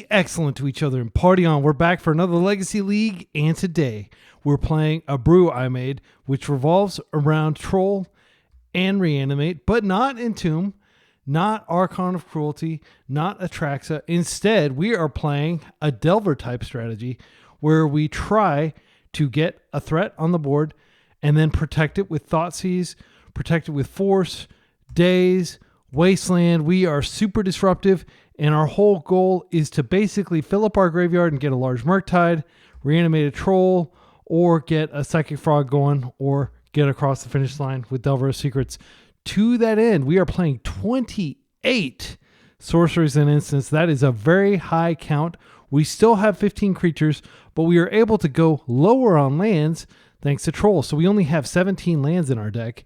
Be excellent to each other and party on. We're back for another Legacy League, and today we're playing a brew I made, which revolves around Troll and Reanimate, but not Entomb, not Archon of Cruelty, not Atraxa. Instead, we are playing a Delver type strategy where we try to get a threat on the board and then protect it with Thoughtseize, protect it with Force, Daze, Wasteland. We are super disruptive, and our whole goal is to basically fill up our graveyard and get a large Murktide, reanimate a Troll, or get a Psychic Frog going, or get across the finish line with Delver of Secrets. To that end, we are playing 28 sorceries and instants. That is a very high count. We still have 15 creatures, but we are able to go lower on lands thanks to Troll. So we only have 17 lands in our deck.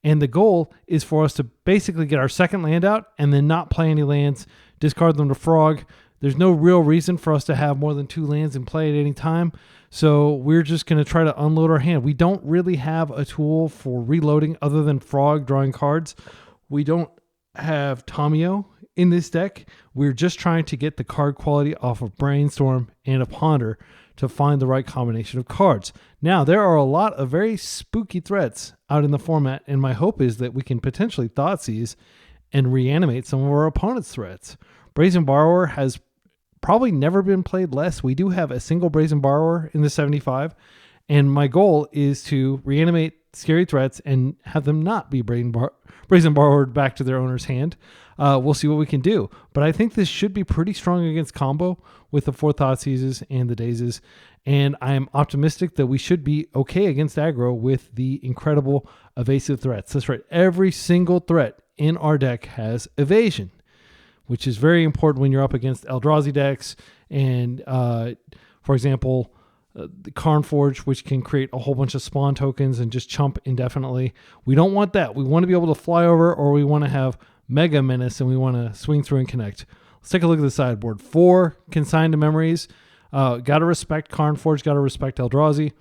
And the goal is for us to basically get our second land out and then not play any lands, discard them to Frog. There's no real reason for us to have more than 2 lands in play at any time. So we're just going to try to unload our hand. We don't really have a tool for reloading other than Frog drawing cards. We don't have Tamiyo in this deck. We're just trying to get the card quality off of Brainstorm and a Ponder to find the right combination of cards. Now, there are a lot of very spooky threats out in the format, and my hope is that we can potentially Thoughtseize and reanimate some of our opponent's threats. Brazen Borrower has probably never been played less. We do have a single Brazen Borrower in the 75, and my goal is to reanimate scary threats and have them not be Brazen Borrowered back to their owner's hand. We'll see what we can do. But I think this should be pretty strong against combo with the 4 Thoughtseizes and the Dazes. And I am optimistic that we should be okay against aggro with the incredible evasive threats. That's right. Every single threat in our deck has evasion, which is very important when you're up against Eldrazi decks. And, for example, the Karnforge, which can create a whole bunch of spawn tokens and just chump indefinitely. We don't want that. We want to be able to fly over, or we want to have Mega Menace and we want to swing through and connect. Let's take a look at the sideboard. 4 Consigned to Memories. Got to respect Karnforge, got to respect Eldrazi.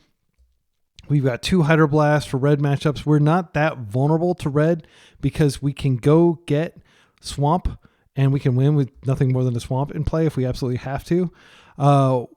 We've got 2 Hydroblast for red matchups. We're not that vulnerable to red because we can go get Swamp and we can win with nothing more than a Swamp in play if we absolutely have to.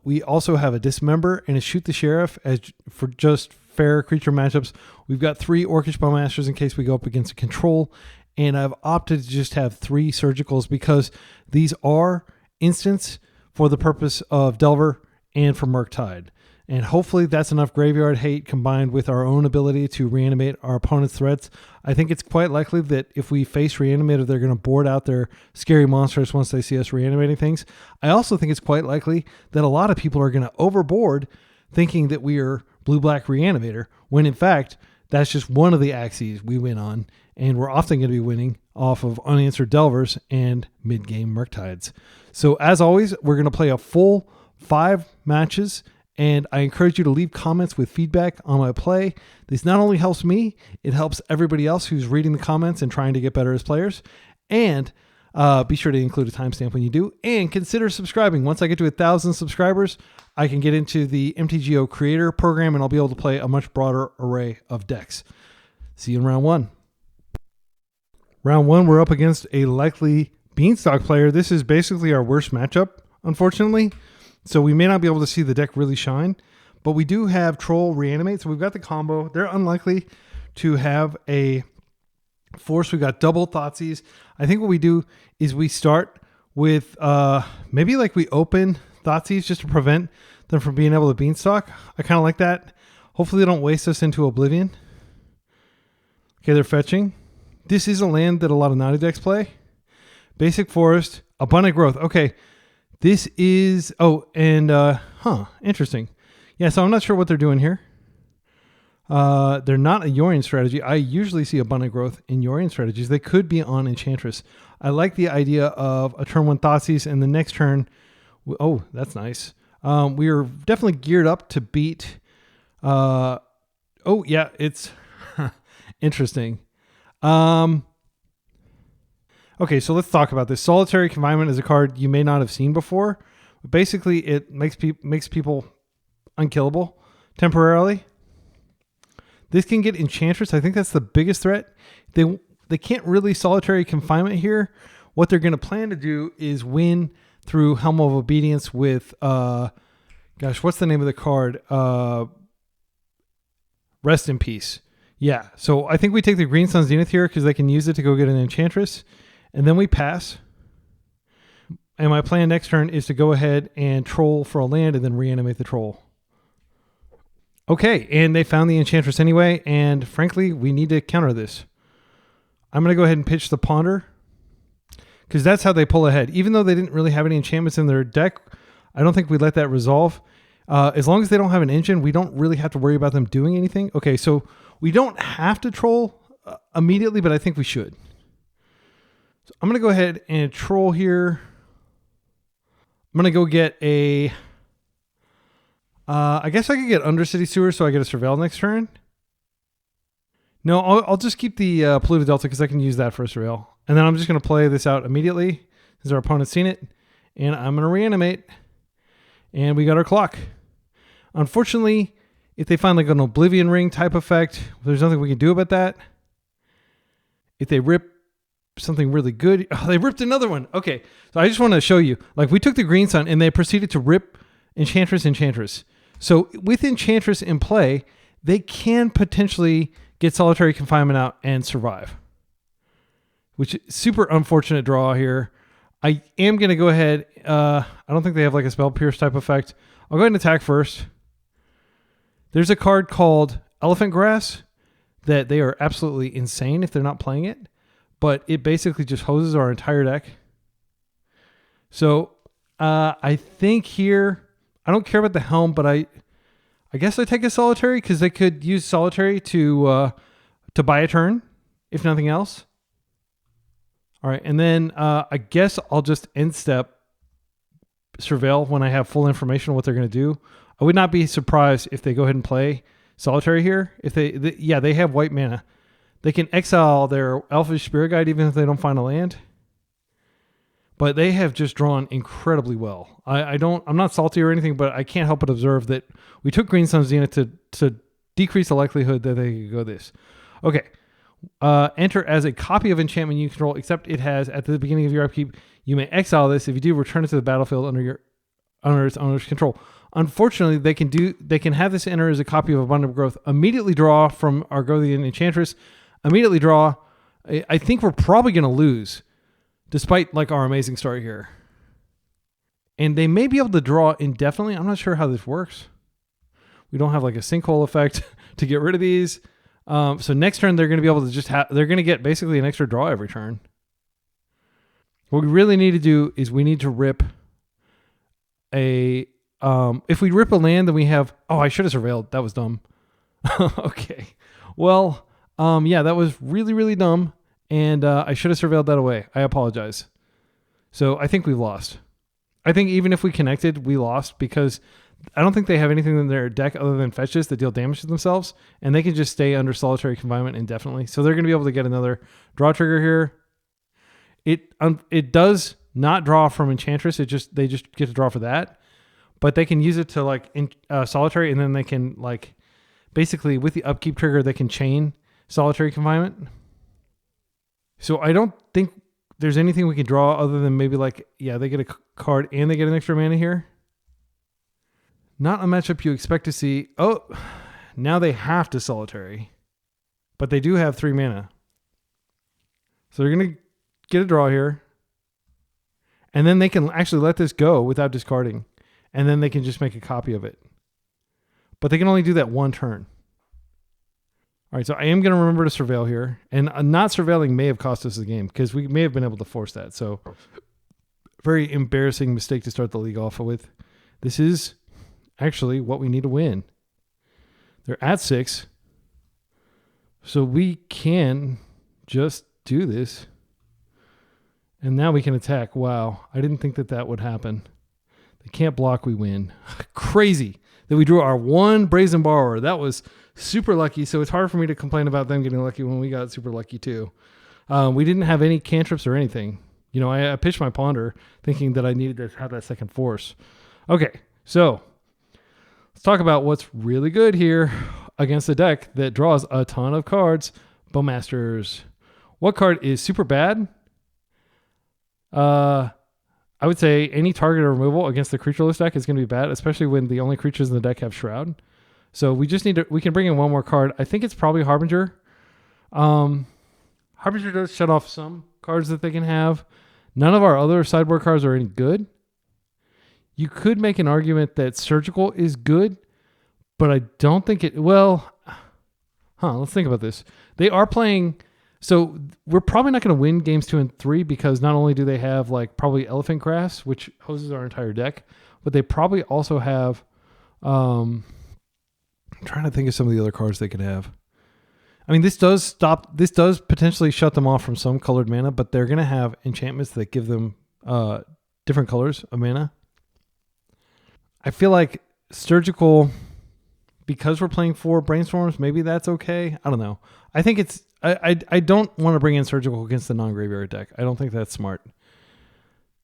We also have a Dismember and a Shoot the Sheriff as for just fair creature matchups. We've got 3 Orcish Bowmasters in case we go up against a control. And I've opted to just have 3 Surgicals because these are instants for the purpose of Delver and for Murktide. And hopefully that's enough graveyard hate combined with our own ability to reanimate our opponent's threats. I think it's quite likely that if we face Reanimator, they're going to board out their scary monsters once they see us reanimating things. I also think it's quite likely that a lot of people are going to overboard thinking that we are blue-black Reanimator, when in fact, that's just one of the axes we win on, and we're often going to be winning off of unanswered Delvers and mid-game Murktides. So as always, we're going to play a full 5 matches, and I encourage you to leave comments with feedback on my play. This not only helps me, it helps everybody else who's reading the comments and trying to get better as players. And be sure to include a timestamp when you do, and consider subscribing. Once I get to 1,000 subscribers, I can get into the MTGO Creator program, and I'll be able to play a much broader array of decks. See you in round 1. Round 1, we're up against a likely Beanstalk player. This is basically our worst matchup, unfortunately. So we may not be able to see the deck really shine, but we do have Troll Reanimate. So we've got the combo. They're unlikely to have a Force. We've got double Thoughtseize. I think what we do is we start with maybe like we open Thoughtseize just to prevent them from being able to Beanstalk. I kind of like that. Hopefully they don't waste us into Oblivion. Okay, they're fetching. This is a land that a lot of Naughty decks play. Basic Forest, Abundant Growth. Okay, this is... interesting. Yeah, so I'm not sure what they're doing here. They're not a Yorion strategy. I usually see Abundant Growth in Yorion strategies. They could be on Enchantress. I like the idea of a turn 1 Thoughtseize and the next turn... Oh, that's nice. We are definitely geared up to beat... it's interesting. Okay, so let's talk about this. Solitary Confinement is a card you may not have seen before. But basically, it makes people unkillable temporarily. This can get Enchantress. I think that's the biggest threat. They can't really Solitary Confinement here. What they're going to plan to do is win through Helm of Obedience with, gosh, what's the name of the card? Rest in Peace. Yeah, so I think we take the Green Sun Zenith here because they can use it to go get an Enchantress. And then we pass. And my plan next turn is to go ahead and troll for a land and then reanimate the troll. Okay, and they found the Enchantress anyway, and frankly, we need to counter this. I'm going to go ahead and pitch the Ponder, because that's how they pull ahead. Even though they didn't really have any enchantments in their deck, I don't think we let that resolve. As long as they don't have an engine, we don't really have to worry about them doing anything. Okay, so we don't have to troll immediately, but I think we should. So I'm going to go ahead and troll here. I'm going to go get a... I guess I could get Undercity Sewer so I get a Surveil next turn. No, I'll just keep the Polluted Delta because I can use that for a Surveil. And then I'm just going to play this out immediately as our opponent's seen it. And I'm going to reanimate. And we got our clock. Unfortunately, if they find like an Oblivion Ring type effect, there's nothing we can do about that. If they rip something really good... Oh, they ripped another one. Okay, so I just want to show you. Like, we took the Green Sun and they proceeded to rip Enchantress. So with Enchantress in play, they can potentially get Solitary Confinement out and survive. Which is super unfortunate draw here. I am going to go ahead. I don't think they have like a Spell Pierce type effect. I'll go ahead and attack first. There's a card called Elephant Grass that they are absolutely insane if they're not playing it. But it basically just hoses our entire deck. So I think here... I don't care about the Helm, but I guess I take a Solitary because they could use Solitary to buy a turn, if nothing else. All right, and then I guess I'll just end step Surveil when I have full information on what they're going to do. I would not be surprised if they go ahead and play Solitary here. If they have white mana. They can exile their Elfish Spirit Guide even if they don't find a land. But they have just drawn incredibly well. I'm not salty or anything, but I can't help but observe that we took Green Sun Zenith to decrease the likelihood that they could go this. Okay. Enter as a copy of enchantment you control, except it has, at the beginning of your upkeep, you may exile this. If you do, return it to the battlefield under its owner's control. Unfortunately, they can have this enter as a copy of Abundant Growth, immediately draw from Argothian Enchantress, immediately draw. I think we're probably going to lose. Despite like our amazing start here. And they may be able to draw indefinitely. I'm not sure how this works. We don't have like a sinkhole effect to get rid of these. So next turn they're going to be able to just they're going to get basically an extra draw every turn. What we really need to do is we need to rip a... if we rip a land, then we have... Oh, I should have surveilled. That was dumb. Okay. Well, yeah, that was really, really dumb. And I should have surveilled that away. I apologize. So I think we've lost. I think even if we connected, we lost because I don't think they have anything in their deck other than fetches that deal damage to themselves. And they can just stay under Solitary Confinement indefinitely. So they're going to be able to get another draw trigger here. It does not draw from Enchantress. They just get to draw for that. But they can use it to like Solitary, and then they can like basically with the upkeep trigger, they can chain Solitary Confinement. So I don't think there's anything we can draw other than maybe like, yeah, they get a card and they get an extra mana here. Not a matchup you expect to see. Oh, now they have to Solitary. But they do have 3 mana. So they're going to get a draw here. And then they can actually let this go without discarding. And then they can just make a copy of it. But they can only do that one turn. All right, so I am going to remember to surveil here. And not surveilling may have cost us the game because we may have been able to force that. So very embarrassing mistake to start the league off with. This is actually what we need to win. They're at 6. So we can just do this. And now we can attack. Wow, I didn't think that would happen. They can't block, we win. Crazy that we drew our one Brazen Borrower. That was super lucky, so it's hard for me to complain about them getting lucky when we got super lucky too. We didn't have any cantrips or anything. You know, I pitched my Ponder thinking that I needed to have that second force. Okay, so let's talk about what's really good here against a deck that draws a ton of cards. Bowmasters. What card is super bad? I would say any target or removal against the creatureless deck is going to be bad, especially when the only creatures in the deck have Shroud. So we just need to, we can bring in one more card. I think it's probably Harbinger. Harbinger does shut off some cards that they can have. None of our other sideboard cards are any good. You could make an argument that Surgical is good, but I don't think it, well, let's think about this. They are playing, so we're probably not going to win games 2 and 3 because not only do they have like probably Elephant Grass, which hoses our entire deck, but they probably also have, I'm trying to think of some of the other cards they could have. I mean, this does potentially shut them off from some colored mana, but they're going to have enchantments that give them different colors of mana. I feel like Surgical, because we're playing 4 Brainstorms, maybe that's okay. I don't know. I think it's, I don't want to bring in Surgical against the non-graveyard deck. I don't think that's smart.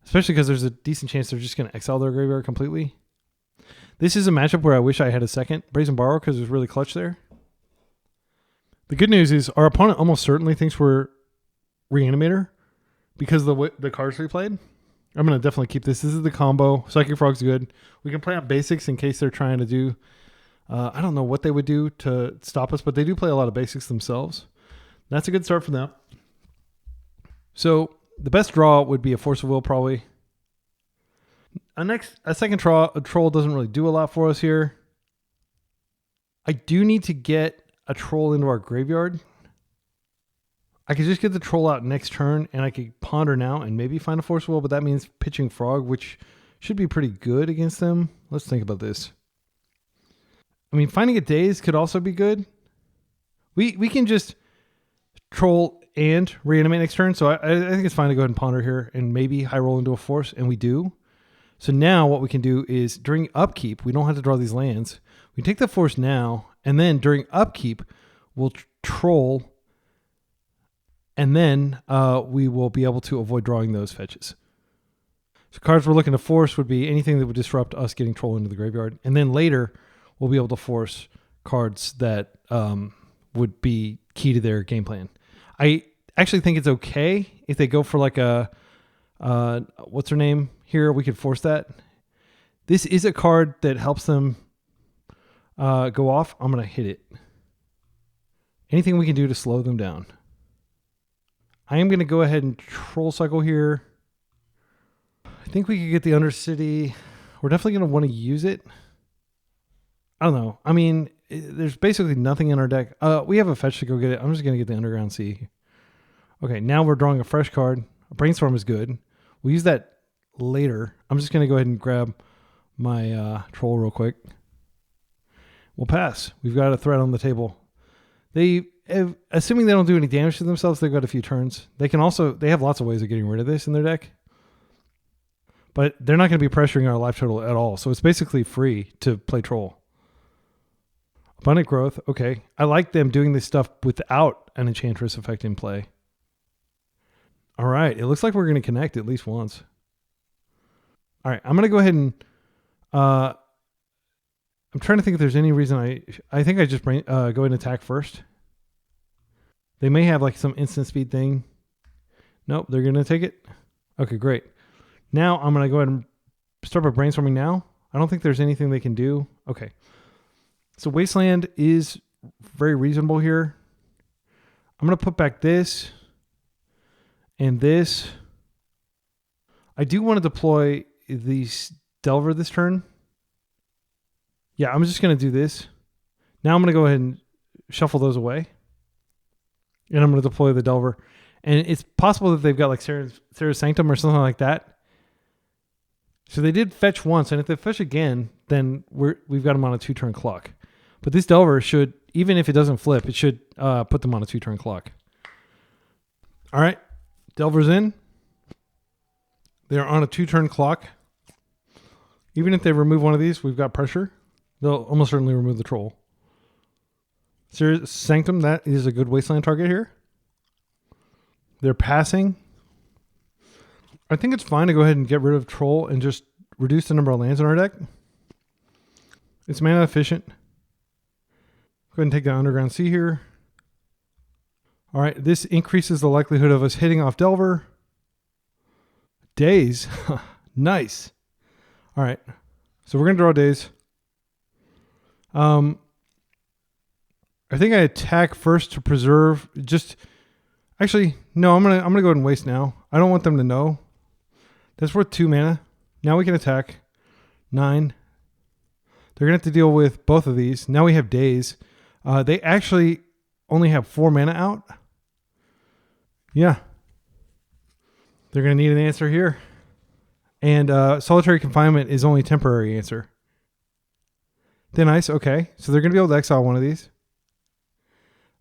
Especially because there's a decent chance they're just going to exile their graveyard completely. This is a matchup where I wish I had a second Brazen Borrower because it was really clutch there. The good news is our opponent almost certainly thinks we're Reanimator because of the cards we played. I'm going to definitely keep this. This is the combo. Psychic Frog's good. We can play out basics in case they're trying to do... I don't know what they would do to stop us, but they do play a lot of basics themselves. That's a good start for them. So the best draw would be a Force of Will probably. A second troll doesn't really do a lot for us here. I do need to get a troll into our graveyard. I could just get the troll out next turn and I could ponder now and maybe find a Force of Will, but that means pitching Frog, which should be pretty good against them. Let's think about this. I mean, finding a Daze could also be good. We can just troll and reanimate next turn, so I think it's fine to go ahead and ponder here and maybe high roll into a Force, and we do. So now what we can do is during upkeep, we don't have to draw these lands. We take the Force now, and then during upkeep, we'll troll, and then we will be able to avoid drawing those fetches. So cards we're looking to force would be anything that would disrupt us getting troll into the graveyard, and then later we'll be able to force cards that would be key to their game plan. I actually think it's okay if they go for like a, what's her name here? We could force that. This is a card that helps them go off. I'm going to hit it. Anything we can do to slow them down. I am going to go ahead and troll cycle here. I think we could get the Undercity. We're definitely going to want to use it. I don't know. I mean, there's basically nothing in our deck. We have a fetch to go get it. I'm just going to get the Underground Sea. Okay, now we're drawing a fresh card. A Brainstorm is good. We'll use that later. I'm just going to go ahead and grab my troll real quick. We'll pass. We've got a threat on the table. Assuming they don't do any damage to themselves, they've got a few turns. They have lots of ways of getting rid of this in their deck. But they're not going to be pressuring our life total at all. So it's basically free to play troll. Abundant Growth, okay. I like them doing this stuff without an Enchantress effect in play. All right, it looks like we're going to connect at least once. All right, I'm going to go ahead and... I'm trying to think if there's any reason I think I just go ahead and attack first. They may have like some instant speed thing. Nope, they're going to take it. Okay, great. Now I'm going to go ahead and start by brainstorming now. I don't think there's anything they can do. Okay. So Wasteland is very reasonable here. I'm going to put back this and this. I do want to deploy the Delver this turn. Yeah, I'm just going to do this. Now I'm going to go ahead and shuffle those away. And I'm going to deploy the Delver. And it's possible that they've got like Sarah's Sanctum or something like that. So they did fetch once, and if they fetch again, then we've got them on a 2-turn clock. But this Delver should, even if it doesn't flip, it should put them on a 2-turn clock. All right, Delver's in. They're on a 2-turn clock. Even if they remove one of these, we've got pressure. They'll almost certainly remove the troll. Sarah's Sanctum, that is a good Wasteland target here. They're passing. I think it's fine to go ahead and get rid of troll and just reduce the number of lands in our deck. It's mana efficient. Go ahead and take the Underground Sea here. All right, this increases the likelihood of us hitting off Delver. Daze, Nice. All right. So we're going to draw Daze. I think I attack first to preserve. Actually, no, I'm gonna go ahead and waste now. I don't want them to know. That's worth 2 mana. Now we can attack. 9. They're gonna have to deal with both of these. Now we have Daze. They actually only have 4 mana out. Yeah. They're gonna need an answer here. And Solitary Confinement is only a temporary answer. Thin Ice, okay. So they're gonna be able to exile one of these.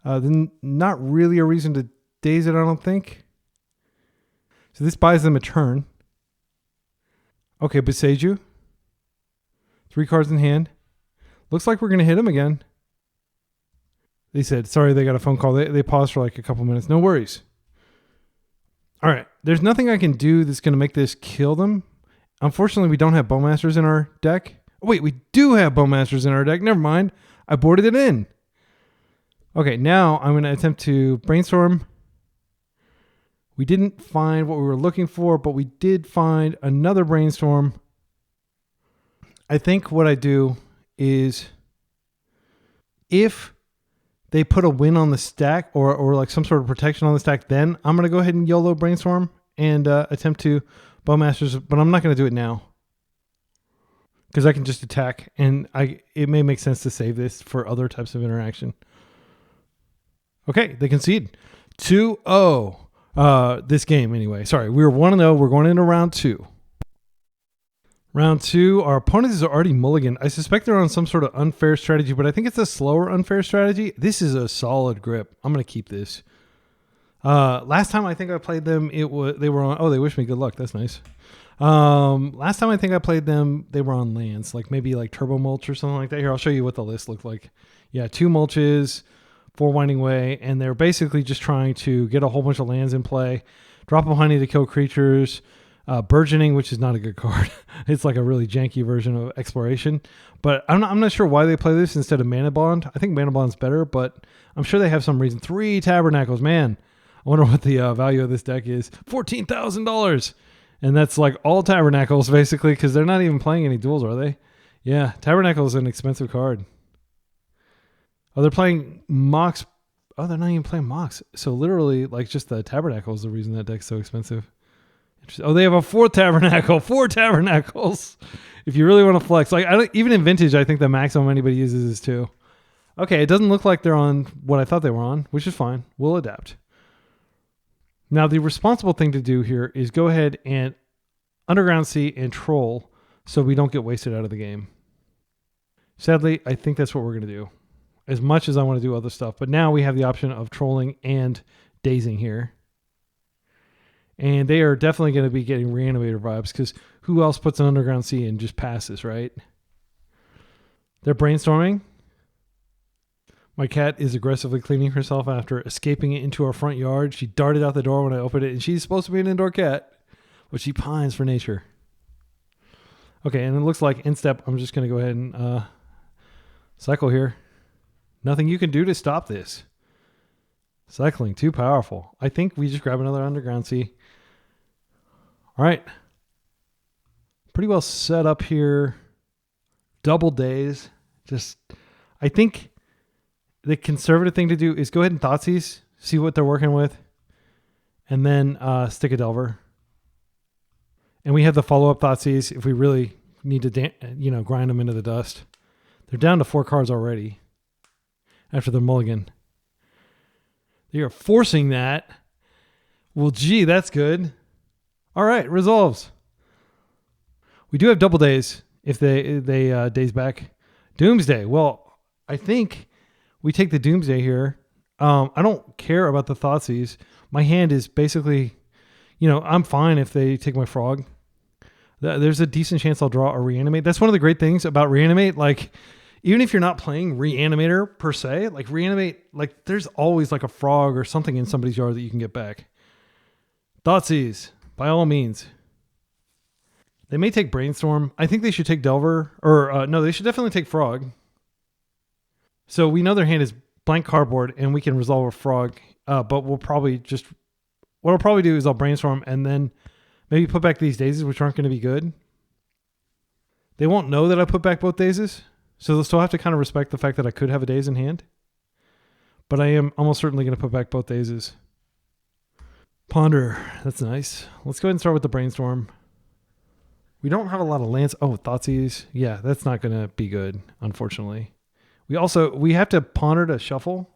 Then not really a reason to Daze it, I don't think. So this buys them a turn. Okay, Boseiju. 3 cards in hand. Looks like we're going to hit him again. They said, sorry, they got a phone call. They paused for like a couple minutes. No worries. All right. There's nothing I can do that's going to make this kill them. Unfortunately, we don't have Bowmasters in our deck. Oh, wait, we do have Bowmasters in our deck. Never mind. I boarded it in. Okay, now I'm going to attempt to brainstorm. We didn't find what we were looking for, but we did find another brainstorm. I think what I do is if they put a win on the stack or like some sort of protection on the stack, then I'm going to go ahead and YOLO brainstorm and attempt to Bowmasters, but I'm not going to do it now because I can just attack and it may make sense to save this for other types of interaction. Okay, they concede. 2-0. This game anyway. Sorry, we were 1-0. We're going into round 2. Round 2, our opponent is already mulliganed. I suspect they're on some sort of unfair strategy, but I think it's a slower unfair strategy. This is a solid grip. I'm going to keep this. Last time I think I played them, they were on. Oh, they wish me good luck. That's nice. Last time I think I played them, they were on lands, like maybe like Turbo Mulch or something like that. Here, I'll show you what the list looked like. Yeah, 2 mulches, 4 Winding Way, and they're basically just trying to get a whole bunch of lands in play, drop a honey to kill creatures, burgeoning, which is not a good card. It's like a really janky version of exploration, but I'm not sure why they play this instead of Mana Bond. I think Mana Bond's better, but I'm sure they have some reason. 3 Tabernacles, man. I wonder what the value of this deck is. $14,000, and that's like all Tabernacles basically, because they're not even playing any duels, are they? Yeah, Tabernacle is an expensive card. Oh, they're playing Mox. Oh, they're not even playing Mox. So literally, like, just the Tabernacle is the reason that deck's so expensive. Oh, they have a 4th Tabernacle. 4 Tabernacles. If you really want to flex. Like, even in Vintage, I think the maximum anybody uses is 2. Okay, it doesn't look like they're on what I thought they were on, which is fine. We'll adapt. Now, the responsible thing to do here is go ahead and Underground Sea and Troll so we don't get wasted out of the game. Sadly, I think that's what we're going to do. As much as I want to do other stuff. But now we have the option of trolling and dazing here. And they are definitely going to be getting Reanimator vibes because who else puts an Underground Sea and just passes, right? They're brainstorming. My cat is aggressively cleaning herself after escaping into our front yard. She darted out the door when I opened it, and she's supposed to be an indoor cat, but she pines for nature. Okay, and it looks like in step, I'm just going to go ahead and cycle here. Nothing you can do to stop this. Cycling, too powerful. I think we just grab another Underground Sea. All right. Pretty well set up here. Double Daze. I think the conservative thing to do is go ahead and Thoughtseize, see what they're working with, and then stick a Delver. And we have the follow-up Thoughtseize if we really need to grind them into the dust. They're down to 4 cards already after the mulligan. They are forcing that. Well, gee, that's good. All right, resolves. We do have double Daze if they daze back. Doomsday. Well, I think we take the Doomsday here. I don't care about the Thoughtseize. My hand is basically, I'm fine if they take my Frog. There's a decent chance I'll draw a Reanimate. That's one of the great things about Reanimate. Like, even if you're not playing Reanimator per se, like Reanimate, like there's always like a Frog or something in somebody's yard that you can get back. Thoughtseize, by all means. They may take Brainstorm. I think they should take Delver. Or, no, they should definitely take Frog. So we know their hand is blank cardboard and we can resolve a Frog. But what I'll probably do is I'll Brainstorm and then Maybe put back these Dazes, which aren't going to be good. They won't know that I put back both Dazes, so they'll still have to kind of respect the fact that I could have a Daze in hand. But I am almost certainly going to put back both Dazes. Ponder. That's nice. Let's go ahead and start with the Brainstorm. We don't have a lot of lands. Oh, Thoughtseize. Yeah, that's not going to be good, unfortunately. We have to ponder to shuffle.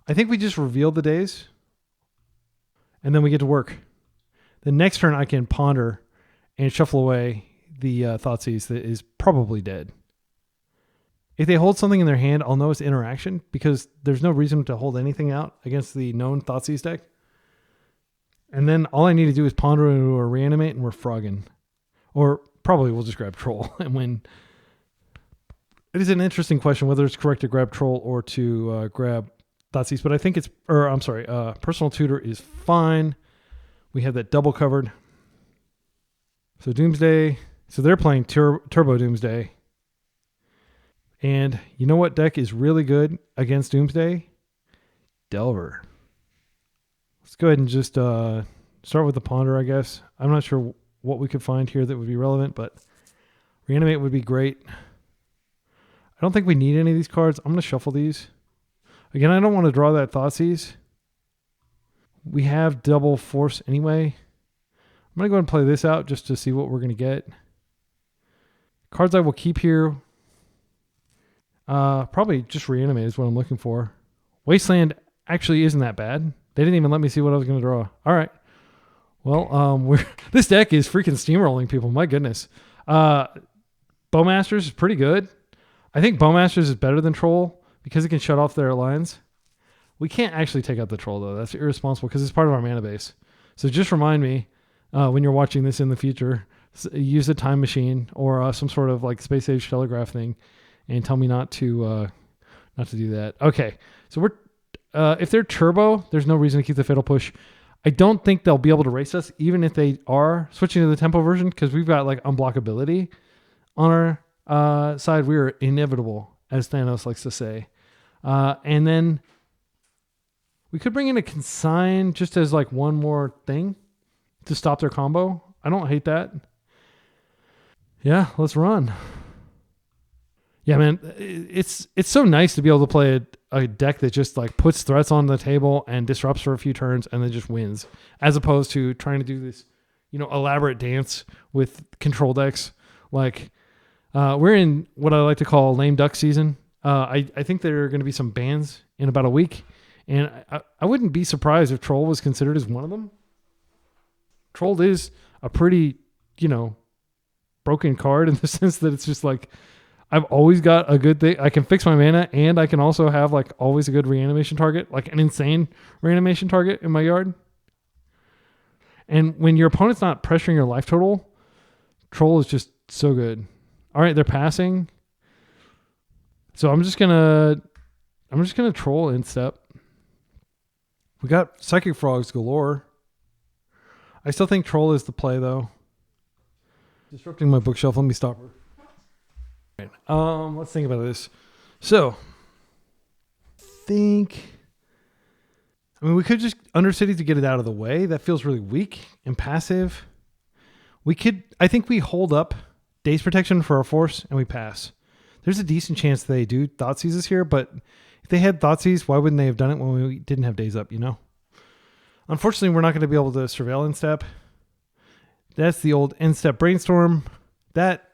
I think we just reveal the Daze. And then we get to work. The next turn I can ponder and shuffle away the Thoughtseize that is probably dead. If they hold something in their hand, I'll know it's interaction because there's no reason to hold anything out against the known Thoughtseize deck. And then all I need to do is ponder into a Reanimate and we're frogging. Or probably we'll just grab Troll and win. It is an interesting question whether it's correct to grab Troll or to grab Thoughtseize, but I think Personal Tutor is fine. We have that double covered. So Doomsday. So they're playing Turbo Doomsday. And you know what deck is really good against Doomsday? Delver. Let's go ahead and just start with the Ponder, I guess. I'm not sure what we could find here that would be relevant, but Reanimate would be great. I don't think we need any of these cards. I'm going to shuffle these. Again, I don't want to draw that Thoughtseize. We have double force anyway. I'm going to go ahead and play this out just to see what we're going to get. Cards I will keep here. Probably just Reanimate is what I'm looking for. Wasteland actually isn't that bad. They didn't even let me see what I was going to draw. All right. Well, this deck is freaking steamrolling people. My goodness. Bowmasters is pretty good. I think Bowmasters is better than Troll because it can shut off their lines. We can't actually take out the Troll, though. That's irresponsible because it's part of our mana base. So just remind me when you're watching this in the future, use a time machine or some sort of like space age telegraph thing and tell me not to do that. Okay. So we're if they're turbo, there's no reason to keep the Fatal Push. I don't think they'll be able to race us, even if they are switching to the tempo version, because we've got like unblockability on our side. We are inevitable, as Thanos likes to say. And then we could bring in a Consign just as like one more thing to stop their combo. I don't hate that. Yeah, let's run. Yeah, man, it's so nice to be able to play a deck that just like puts threats on the table and disrupts for a few turns and then just wins, as opposed to trying to do this, elaborate dance with control decks. Like we're in what I like to call lame duck season. I think there are going to be some bans in about a week, and I wouldn't be surprised if Troll was considered as one of them. Troll is a pretty, broken card in the sense that it's just like, I've always got a good thing. I can fix my mana, and I can also have like always a good reanimation target, like an insane reanimation target in my yard. And when your opponent's not pressuring your life total, Troll is just so good. All right, they're passing. So I'm just gonna Troll in step. We got Psychic Frogs galore. I still think Troll is the play though. Disrupting my bookshelf. Let me stop her. Let's think about this. So, we could just Undercity to get it out of the way. That feels really weak and passive. I think we hold up Daze Protection for our force and we pass. There's a decent chance they do Thoughtseizes here, but if they had Thoughtseize, why wouldn't they have done it when we didn't have Daze up, Unfortunately, we're not going to be able to surveil in step. That's the old end step Brainstorm. That,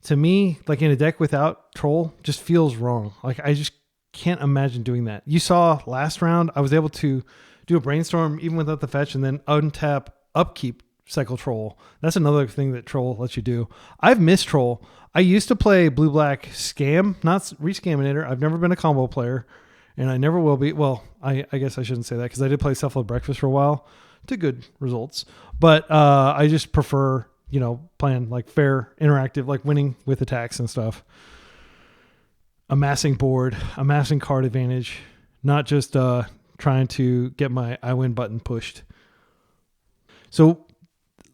to me, like in a deck without Troll, just feels wrong. Like I just can't imagine doing that. You saw last round, I was able to do a Brainstorm even without the fetch and then untap, upkeep, cycle Troll. That's another thing that Troll lets you do. I've missed Troll. I used to play blue-black Scam, not Rescaminator. I've never been a combo player, and I never will be. Well, I guess I shouldn't say that because I did play Self-Love Breakfast for a while to good results. But I just prefer, playing like fair, interactive, like winning with attacks and stuff. Amassing board, amassing card advantage, not just trying to get my I win button pushed. So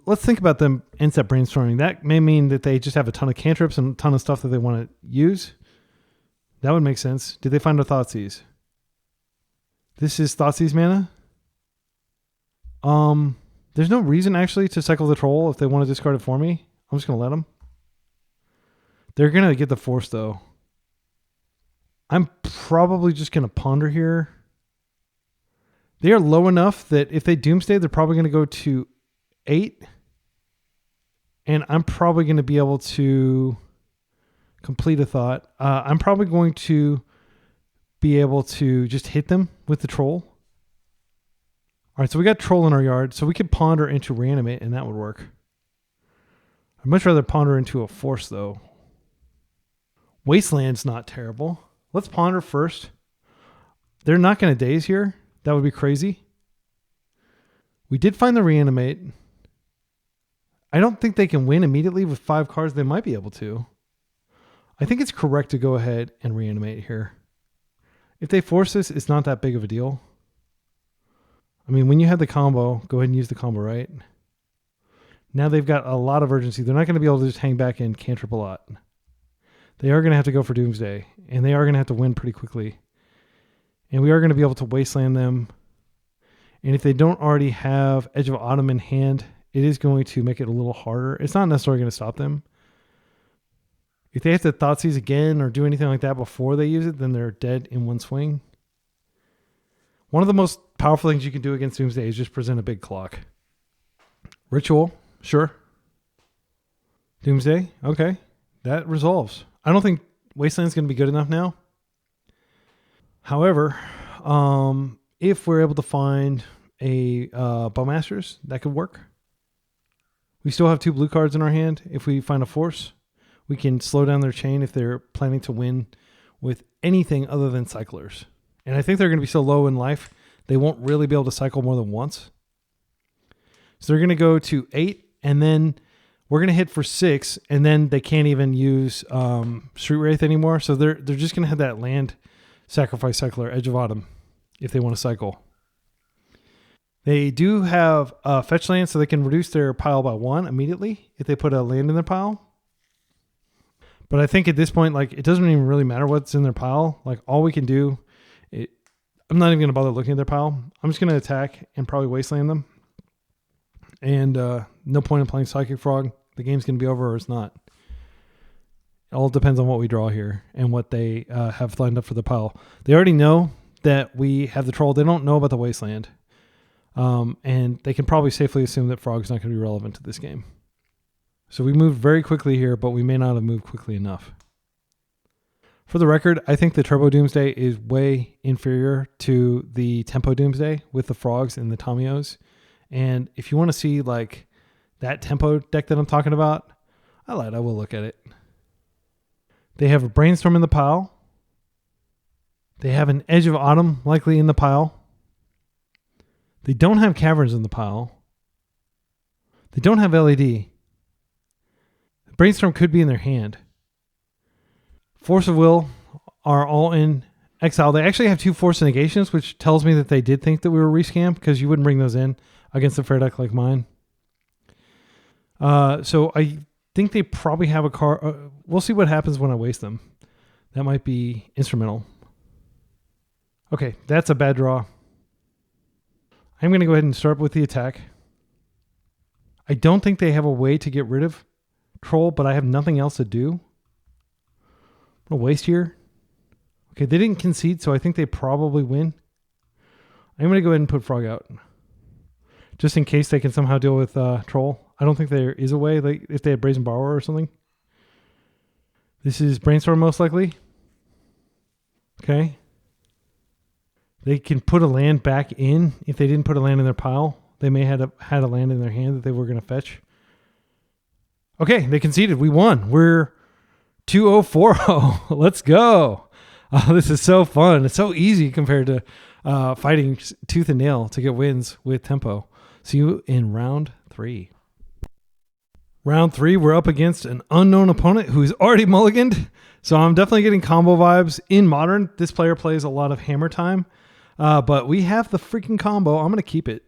let's think about them end-step brainstorming. That may mean that they just have a ton of cantrips and a ton of stuff that they want to use. That would make sense. Did they find a Thoughtseize? This is Thoughtseize mana. There's no reason actually to cycle the troll if they want to discard it for me. I'm just going to let them. They're going to get the force though. I'm probably just going to ponder here. They are low enough that if they Doomsday, they're probably going to go to 8. And I'm probably going to be able to complete a thought. I'm probably going to be able to just hit them with the troll. All right, so we got troll in our yard, so we could ponder into reanimate, and that would work. I'd much rather ponder into a force, though. Wasteland's not terrible. Let's ponder first. They're not going to daze here. That would be crazy. We did find the reanimate. I don't think they can win immediately with 5 cards. They might be able to. I think it's correct to go ahead and reanimate here. If they force this, it's not that big of a deal. I mean, when you have the combo, go ahead and use the combo, right? Now they've got a lot of urgency. They're not going to be able to just hang back and cantrip a lot. They are going to have to go for Doomsday, and they are going to have to win pretty quickly. And we are going to be able to Wasteland them. And if they don't already have Edge of Autumn in hand, it is going to make it a little harder. It's not necessarily going to stop them. If they have to Thoughtseize again or do anything like that before they use it, then they're dead in one swing. One of the most powerful things you can do against Doomsday is just present a big clock. Ritual, sure. Doomsday, okay. That resolves. I don't think Wasteland's going to be good enough now. However, if we're able to find a Bowmasters, that could work. We still have 2 blue cards in our hand. If we find a force, we can slow down their chain if they're planning to win with anything other than cyclers. And I think they're going to be so low in life, they won't really be able to cycle more than once. So they're going to go to 8, and then we're going to hit for 6, and then they can't even use Street Wraith anymore. So they're just going to have that land sacrifice cycler, Edge of Autumn, if they want to cycle. They do have fetch land, so they can reduce their pile by 1 immediately if they put a land in their pile. But I think at this point, like, it doesn't even really matter what's in their pile. Like, all we can do, I'm not even going to bother looking at their pile. I'm just going to attack and probably Wasteland them. And no point in playing Psychic Frog. The game's going to be over or it's not. It all depends on what we draw here and what they have lined up for the pile. They already know that we have the troll. They don't know about the Wasteland. And they can probably safely assume that Frog's not going to be relevant to this game. So we moved very quickly here, but we may not have moved quickly enough. For the record, I think the Turbo Doomsday is way inferior to the Tempo Doomsday with the Frogs and the Tamios. And if you want to see like that Tempo deck that I'm talking about, I lied. I will look at it. They have a Brainstorm in the pile. They have an Edge of Autumn likely in the pile. They don't have Caverns in the pile. They don't have LED. Brainstorm could be in their hand. Force of Will are all in exile. They actually have 2 Force Negations, which tells me that they did think that we were rescammed because you wouldn't bring those in against a fair deck like mine. So I think they probably have a card. We'll see what happens when I waste them. That might be instrumental. Okay, that's a bad draw. I'm going to go ahead and start with the attack. I don't think they have a way to get rid of Troll, but I have nothing else to do. I'm going to waste here. Okay, they didn't concede, so I think they probably win. I'm going to go ahead and put Frog out. Just in case they can somehow deal with Troll. I don't think there is a way, like if they had Brazen Borrower or something. This is Brainstorm most likely. Okay. They can put a land back in. If they didn't put a land in their pile, they may have had a land in their hand that they were going to fetch. Okay, they conceded. We won. We're 2-0-4-0. Let's go. This is so fun. It's so easy compared to fighting tooth and nail to get wins with tempo. See you in round 3. Round 3, we're up against an unknown opponent who's already mulliganed. So I'm definitely getting combo vibes. In Modern, this player plays a lot of Hammer Time. But we have the freaking combo. I'm going to keep it.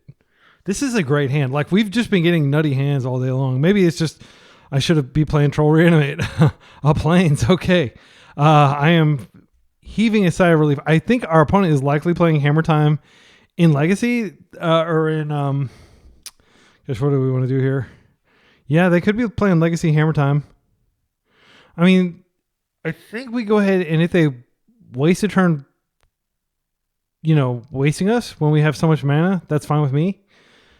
This is a great hand. Like, we've just been getting nutty hands all day long. Maybe it's just I should be playing Troll Reanimate. Plains. Okay. I am heaving a sigh of relief. I think our opponent is likely playing Hammer Time in Legacy or in Guess what do we want to do here? Yeah, they could be playing Legacy Hammer Time. I mean, I think we go ahead and if they waste a turn, wasting us when we have so much mana, that's fine with me.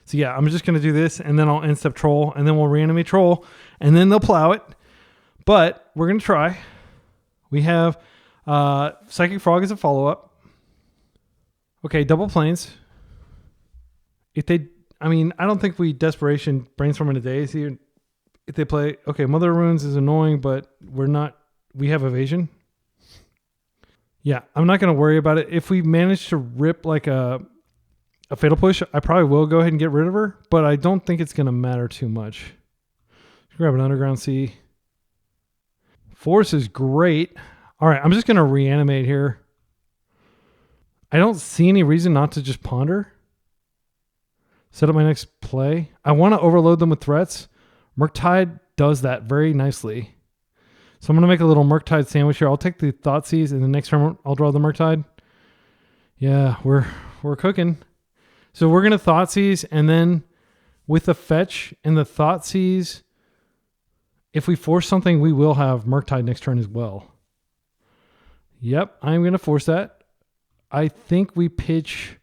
So yeah, I'm just going to do this and then I'll end step Troll and then we'll reanimate Troll and then they'll plow it. But we're going to try. We have Psychic Frog as a follow-up. Okay, double planes. I don't think we Desperation Brainstorm into Daze here. If they play, okay, Mother of Runes is annoying, but we have evasion. Yeah, I'm not going to worry about it. If we manage to rip like a Fatal Push, I probably will go ahead and get rid of her, but I don't think it's going to matter too much. Let's grab an Underground Sea. Force is great. All right, I'm just going to reanimate here. I don't see any reason not to just ponder. Set up my next play. I want to overload them with threats. Murktide does that very nicely. So I'm going to make a little Murktide sandwich here. I'll take the Thoughtseize and the next turn I'll draw the Murktide. Yeah, we're cooking. So we're going to Thoughtseize and then with the fetch and the Thoughtseize, if we force something, we will have Murktide next turn as well. Yep, I'm going to force that. I think we pitch...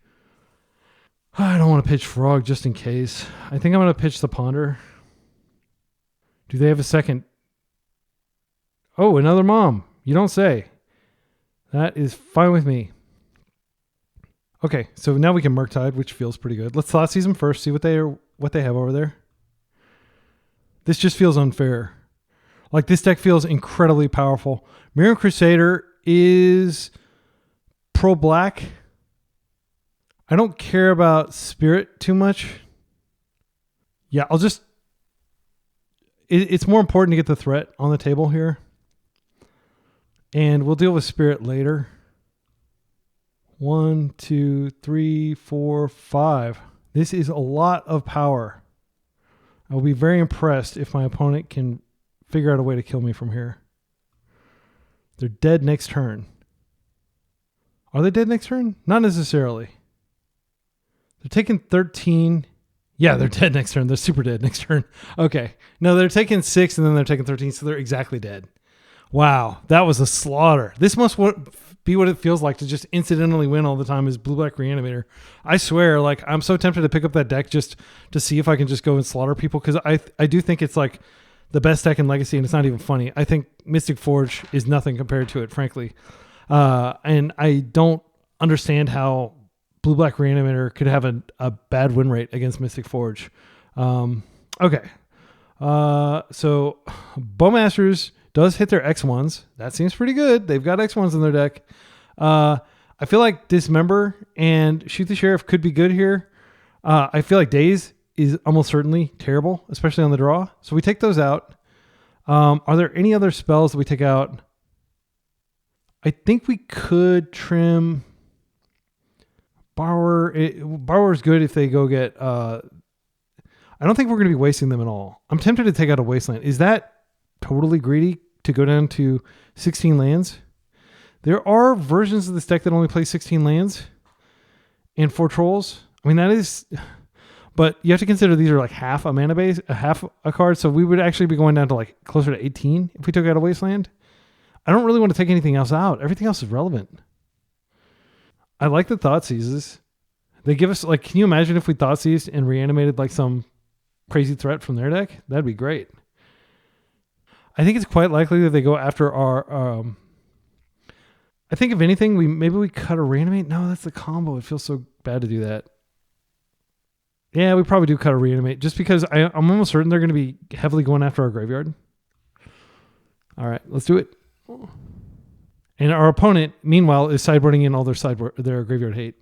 I don't want to pitch Frog just in case. I think I'm going to pitch the Ponder. Do they have a second? Oh, another Mom. You don't say. That is fine with me. Okay, so now we can Murktide, which feels pretty good. Let's Thoughtseize them first, see what they have over there. This just feels unfair. Like this deck feels incredibly powerful. Mirror Crusader is pro-black. I don't care about Spirit too much. Yeah, it's more important to get the threat on the table here. And we'll deal with Spirit later. 1, 2, 3, 4, 5. This is a lot of power. I will be very impressed if my opponent can figure out a way to kill me from here. They're dead next turn. Are they dead next turn? Not necessarily. They're taking 13. Yeah, they're dead next turn. They're super dead next turn. Okay. No, they're taking 6 and then they're taking 13, so they're exactly dead. Wow, that was a slaughter. This must be what it feels like to just incidentally win all the time as Blue-Black Reanimator. I swear, like, I'm so tempted to pick up that deck just to see if I can just go and slaughter people, because I do think it's like the best deck in Legacy, and it's not even funny. I think Mystic Forge is nothing compared to it, frankly. And I don't understand how Blue-Black Reanimator could have a bad win rate against Mystic Forge. Okay. So Bowmasters does hit their X1s. That seems pretty good. They've got X1s in their deck. I feel like Dismember and Shoot the Sheriff could be good here. I feel like Daze is almost certainly terrible, especially on the draw. So we take those out. Are there any other spells that we take out? I think we could trim... Borrower is good if they go get... I don't think we're going to be wasting them at all. I'm tempted to take out a Wasteland. Is that totally greedy to go down to 16 lands? There are versions of this deck that only play 16 lands and 4 trolls. I mean, that is... But you have to consider these are like half a mana base, half a card. So we would actually be going down to like closer to 18 if we took out a Wasteland. I don't really want to take anything else out. Everything else is relevant. I like the Thoughtseizes. They give us, like, can you imagine if we Thoughtseized and reanimated like some crazy threat from their deck? That'd be great. I think it's quite likely that they go after our... I think if anything, maybe we cut a reanimate. No, that's the combo. It feels so bad to do that. Yeah, we probably do cut a reanimate just because I'm almost certain they're going to be heavily going after our graveyard. All right, let's do it. And our opponent, meanwhile, is sideboarding in all their graveyard hate.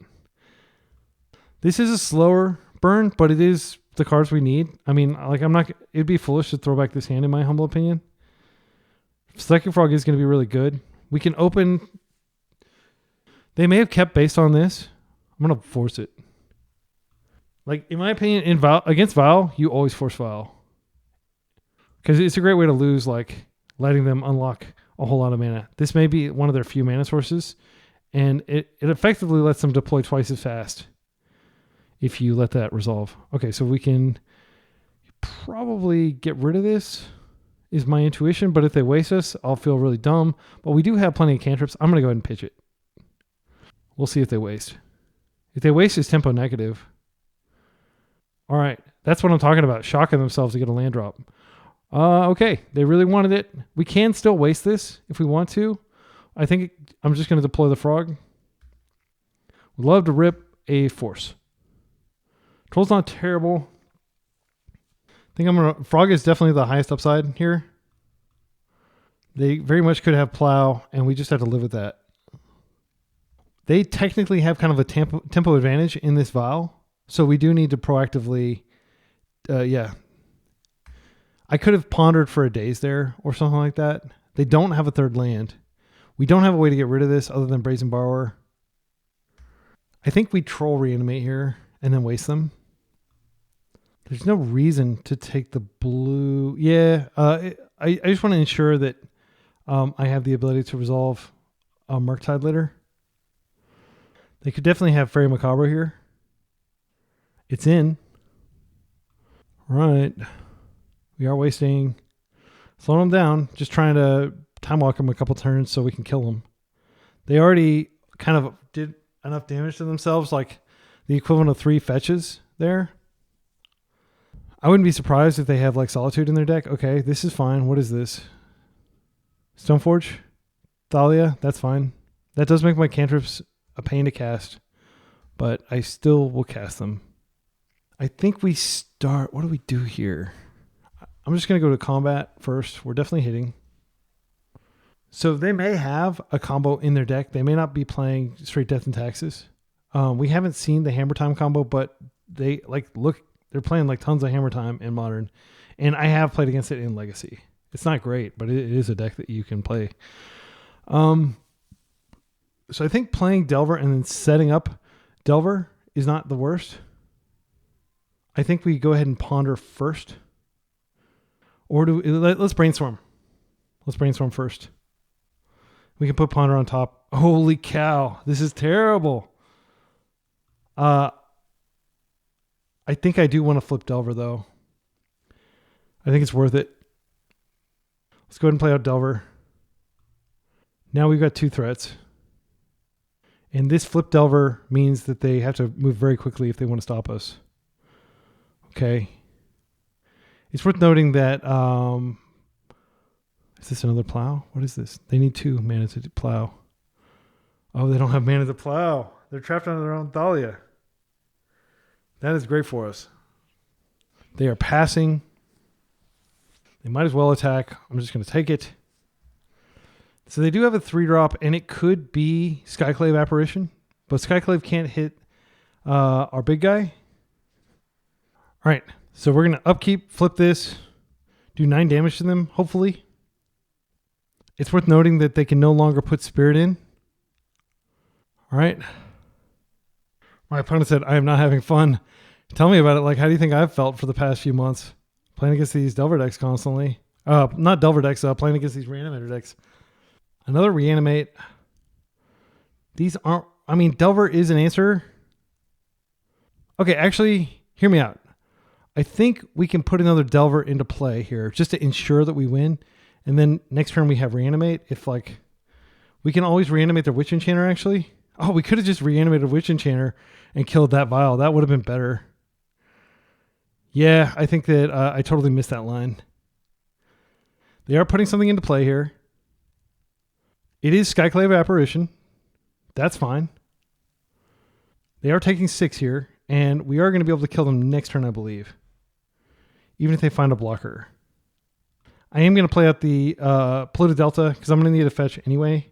This is a slower burn, but it is the cards we need. I mean, like, it'd be foolish to throw back this hand, in my humble opinion. Psychic Frog is going to be really good. We can open... They may have kept based on this. I'm going to force it. Like, in my opinion, against Vial, you always force Vial. Because it's a great way to lose, like, letting them unlock a whole lot of mana. This may be one of their few mana sources, and it effectively lets them deploy twice as fast if you let that resolve. Okay, so we can probably get rid of this, is my intuition. But if they waste us, I'll feel really dumb. But we do have plenty of cantrips. I'm going to go ahead and pitch it. We'll see if they waste. If they waste, it's tempo negative. All right. That's what I'm talking about. Shocking themselves to get a land drop. Okay. They really wanted it. We can still waste this if we want to. I think I'm just going to deploy the frog. Would love to rip a force. Troll's not terrible. I think I'm going to... Frog is definitely the highest upside here. They very much could have plow, and we just have to live with that. They technically have kind of a tempo advantage in this vial, so we do need to proactively... yeah. I could have pondered for a Daze there or something like that. They don't have a third land. We don't have a way to get rid of this other than Brazen Borrower. I think we Troll Reanimate here and then waste them. There's no reason to take the blue. Yeah, I just want to ensure that I have the ability to resolve Murktide later. They could definitely have Fairy Macabre here. It's in. Right. We are wasting. Slowing them down. Just trying to time walk them a couple turns so we can kill them. They already kind of did enough damage to themselves, like the equivalent of 3 fetches there. I wouldn't be surprised if they have like Solitude in their deck. Okay, this is fine. What is this? Stoneforge? Thalia? That's fine. That does make my cantrips a pain to cast, but I still will cast them. I think we start... What do we do here? I'm just going to go to combat first. We're definitely hitting. So they may have a combo in their deck. They may not be playing straight Death and Taxes. We haven't seen the Hammer Time combo, but they look... They're playing like tons of Hammer Time in Modern. And I have played against it in Legacy. It's not great, but it is a deck that you can play. So I think playing Delver and then setting up Delver is not the worst. I think we go ahead and ponder first. Or let's brainstorm. Let's brainstorm first. We can put ponder on top. Holy cow. This is terrible. I think I do want to flip Delver, though. I think it's worth it. Let's go ahead and play out Delver. Now we've got 2 threats. And this flip Delver means that they have to move very quickly if they want to stop us. Okay. It's worth noting that... is this another plow? What is this? They need 2 mana to plow. Oh, they don't have mana to plow. They're trapped on their own Thalia. That is great for us. They are passing. They might as well attack. I'm just going to take it. So they do have a 3-drop, and it could be Skyclave Apparition. But Skyclave can't hit our big guy. All right. So we're going to upkeep, flip this, do 9 damage to them, hopefully. It's worth noting that they can no longer put Spirit in. All right. My opponent said, I am not having fun. Tell me about it. Like, how do you think I've felt for the past few months? Playing against these Delver decks constantly. Not Delver decks, playing against these Reanimator decks. Another Reanimate. These aren't... I mean, Delver is an answer. Okay, actually, hear me out. I think we can put another Delver into play here just to ensure that we win. And then next turn we have Reanimate. If, like... We can always reanimate their Witch Enchanter, actually. Oh, we could have just reanimated Witch Enchanter and killed that vial. That would have been better. Yeah, I think that I totally missed that line. They are putting something into play here. It is Skyclave Apparition. That's fine. They are taking 6 here, and we are going to be able to kill them next turn, I believe. Even if they find a blocker. I am going to play out the Polluted Delta, because I'm going to need a fetch anyway.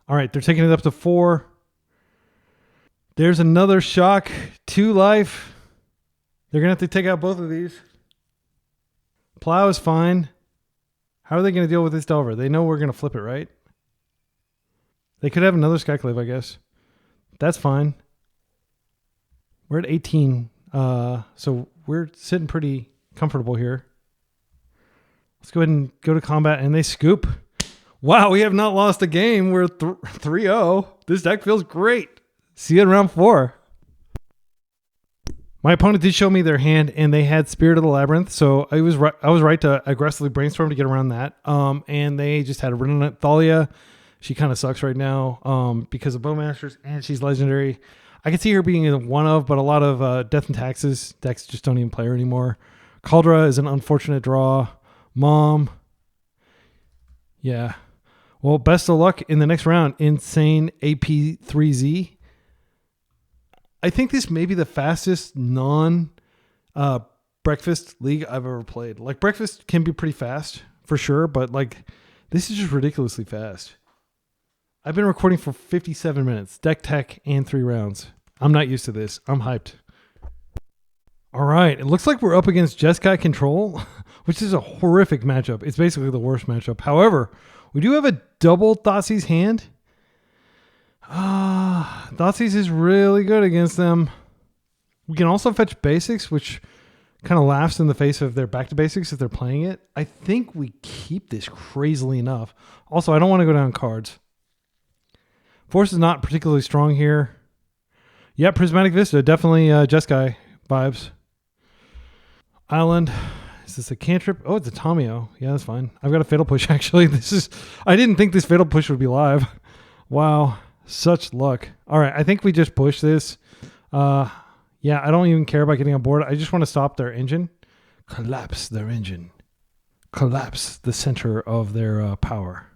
All right, they're taking it up to 4. There's another shock. 2 life. They're going to have to take out both of these. Plow is fine. How are they going to deal with this Delver? They know we're going to flip it, right? They could have another Skyclave, I guess. That's fine. We're at 18. So we're sitting pretty comfortable here. Let's go ahead and go to combat, and they scoop. Wow, we have not lost a game. We're 3-0. This deck feels great. See you in round 4. My opponent did show me their hand, and they had Spirit of the Labyrinth, so I was right to aggressively brainstorm to get around that. And they just had a Redundant Thalia. She kind of sucks right now because of Bowmasters, and she's legendary. I could see her being a one of, but a lot of Death and Taxes decks just don't even play her anymore. Caldra is an unfortunate draw. Mom. Yeah. Well, best of luck in the next round. Insane AP3Z. I think this may be the fastest breakfast league I've ever played. Like, breakfast can be pretty fast for sure, but like this is just ridiculously fast. I've been recording for 57 minutes, deck tech, and 3 rounds. I'm not used to this. I'm hyped. All right. It looks like we're up against Jeskai Control, which is a horrific matchup. It's basically the worst matchup. However, we do have a double Thoughtseize hand. Thoughtseize is really good against them. We can also fetch basics, which kind of laughs in the face of their back to basics if they're playing it. I think we keep this crazily enough. Also, I don't want to go down cards. Force is not particularly strong here. Yeah, Prismatic Vista, definitely Jeskai vibes. Island. Is this a cantrip? Oh, it's a Tomio. Yeah, that's fine. I've got a Fatal Push, actually. I didn't think this Fatal Push would be live. Wow. Such luck. All right, I think we just push this. Yeah, I don't even care about getting on board. I just want to stop their engine. Collapse their engine. Collapse the center of their power.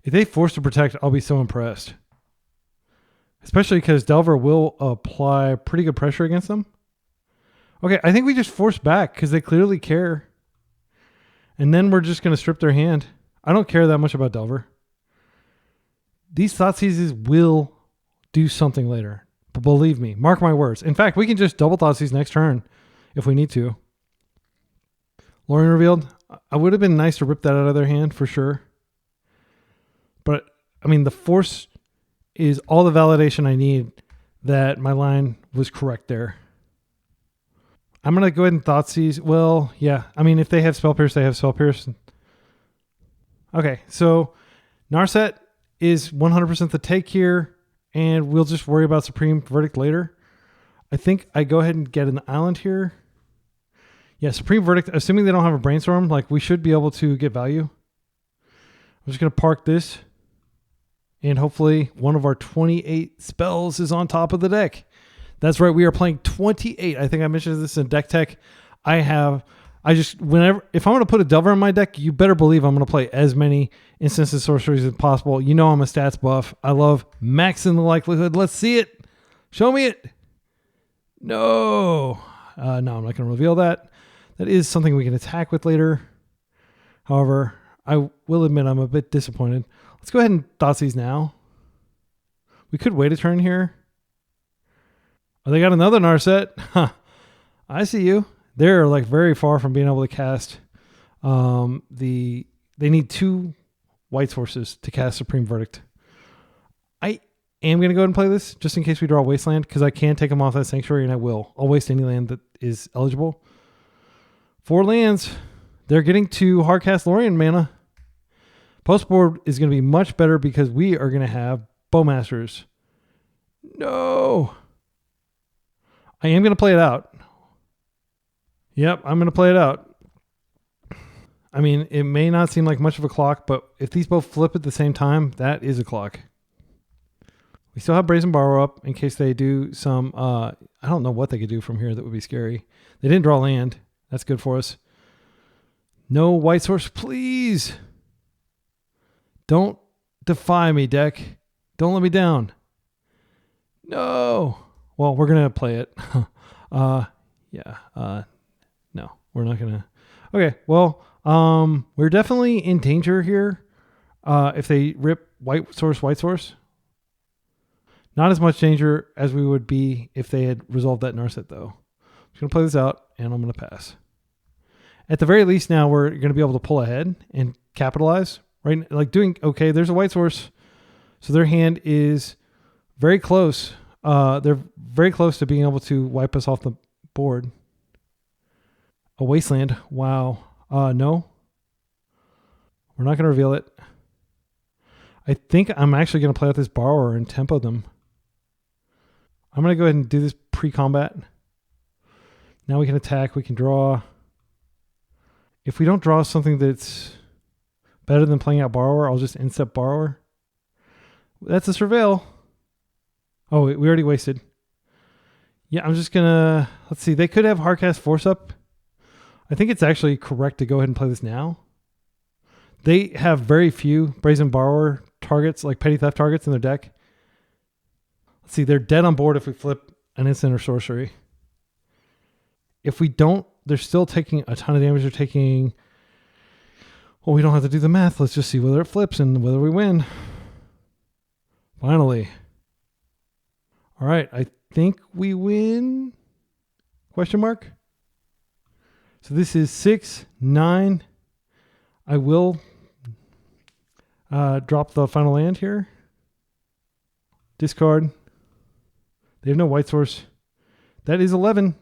If they force to protect, I'll be so impressed. Especially because Delver will apply pretty good pressure against them. Okay, I think we just force back because they clearly care. And then we're just going to strip their hand. I don't care that much about Delver. These Thoughtseizes will do something later. But believe me, mark my words. In fact, we can just double Thoughtseize next turn if we need to. Lorien revealed. I would have been nice to rip that out of their hand for sure. But, I mean, the force is all the validation I need that my line was correct there. I'm going to go ahead and Thoughtseize. Well, yeah. I mean, if they have Spell Pierce, they have Spell Pierce. Okay, so Narset is 100% the take here, and we'll just worry about Supreme Verdict later. I think I go ahead and get an island here. Yeah, Supreme Verdict, assuming they don't have a Brainstorm, like we should be able to get value. I'm just going to park this, and hopefully one of our 28 spells is on top of the deck. That's right, we are playing 28. I think I mentioned this in deck tech. If I'm going to put a Delver in my deck, you better believe I'm going to play as many instants and sorceries as possible. You know I'm a stats buff. I love maxing the likelihood. Let's see it. Show me it. No. No, I'm not going to reveal that. That is something we can attack with later. However, I will admit I'm a bit disappointed. Let's go ahead and Thoughtseize now. We could wait a turn here. Oh, they got another Narset. Huh. I see you. They're like very far from being able to cast they need 2 white sources to cast Supreme Verdict. I am going to go ahead and play this just in case we draw Wasteland because I can take them off that Sanctuary, and I will. I'll waste any land that is eligible. 4 lands. They're getting to hardcast Lorien mana. Postboard is going to be much better because we are going to have Bowmasters. No. I am going to play it out. Yep, I'm going to play it out. I mean, it may not seem like much of a clock, but if these both flip at the same time, that is a clock. We still have Brazen Borrow up in case they do some... I don't know what they could do from here that would be scary. They didn't draw land. That's good for us. No white source, please. Don't defy me, deck. Don't let me down. No. Well, we're going to play it. Yeah. No, we're not going to. Okay, well, we're definitely in danger here if they rip white source. Not as much danger as we would be if they had resolved that Narset, though. I'm just going to play this out, and I'm going to pass. At the very least now, we're going to be able to pull ahead and capitalize. Right, like doing okay. There's a white source, so their hand is very close. They're very close to being able to wipe us off the board. A Wasteland. Wow. No. We're not going to reveal it. I think I'm actually going to play out this Borrower and tempo them. I'm going to go ahead and do this pre-combat. Now we can attack. We can draw. If we don't draw something that's better than playing out Borrower, I'll just instep Borrower. That's a Surveil. Oh, we already wasted. Yeah, I'm just going to... Let's see. They could have Hardcast Force Up. I think it's actually correct to go ahead and play this now. They have very few Brazen Borrower targets, like Petty Theft targets in their deck. Let's see. They're dead on board if we flip an instant or sorcery. If we don't, they're still taking a ton of damage. They're taking... Well, we don't have to do the math. Let's just see whether it flips and whether we win. Finally. All right. I think we win? Question mark? So this is 6, 9. I will drop the final land here. Discard. They have no white source. That is 11.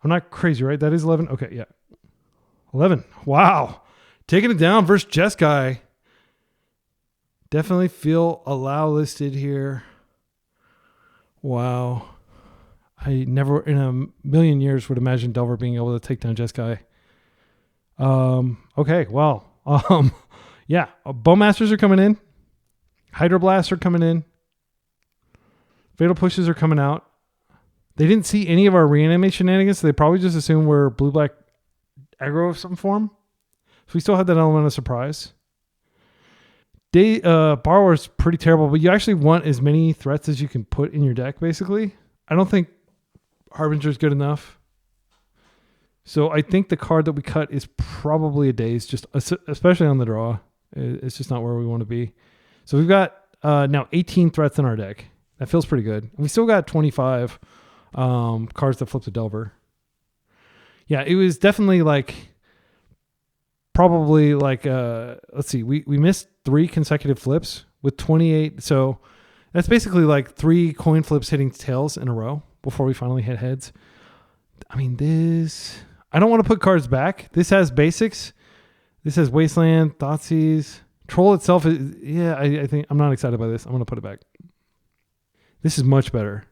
I'm not crazy, right? That is 11. Okay, yeah. 11. Wow. Taking it down versus Jeskai. Definitely feel allow listed here. Wow. I never in a million years would imagine Delver being able to take down Jeskai. Okay, well. Yeah. Bowmasters are coming in. Hydroblasts are coming in. Fatal Pushes are coming out. They didn't see any of our reanimate shenanigans, so they probably just assumed we're blue-black aggro of some form. So we still had that element of surprise. Borrower's pretty terrible, but you actually want as many threats as you can put in your deck, basically. I don't think Harbinger's good enough. So I think the card that we cut is probably a Daze, just especially on the draw. It's just not where we want to be. So we've got now 18 threats in our deck. That feels pretty good. We still got 25 cards that flip to Delver. Yeah, it was definitely like probably like let's see, we missed 3 consecutive flips with 28. So that's basically like 3 coin flips hitting tails in a row before we finally hit heads. I mean, this, I don't want to put cards back. This has basics. This has Wasteland, Thoughtseize. Troll itself is, yeah, I think I'm not excited by this. I'm going to put it back. This is much better.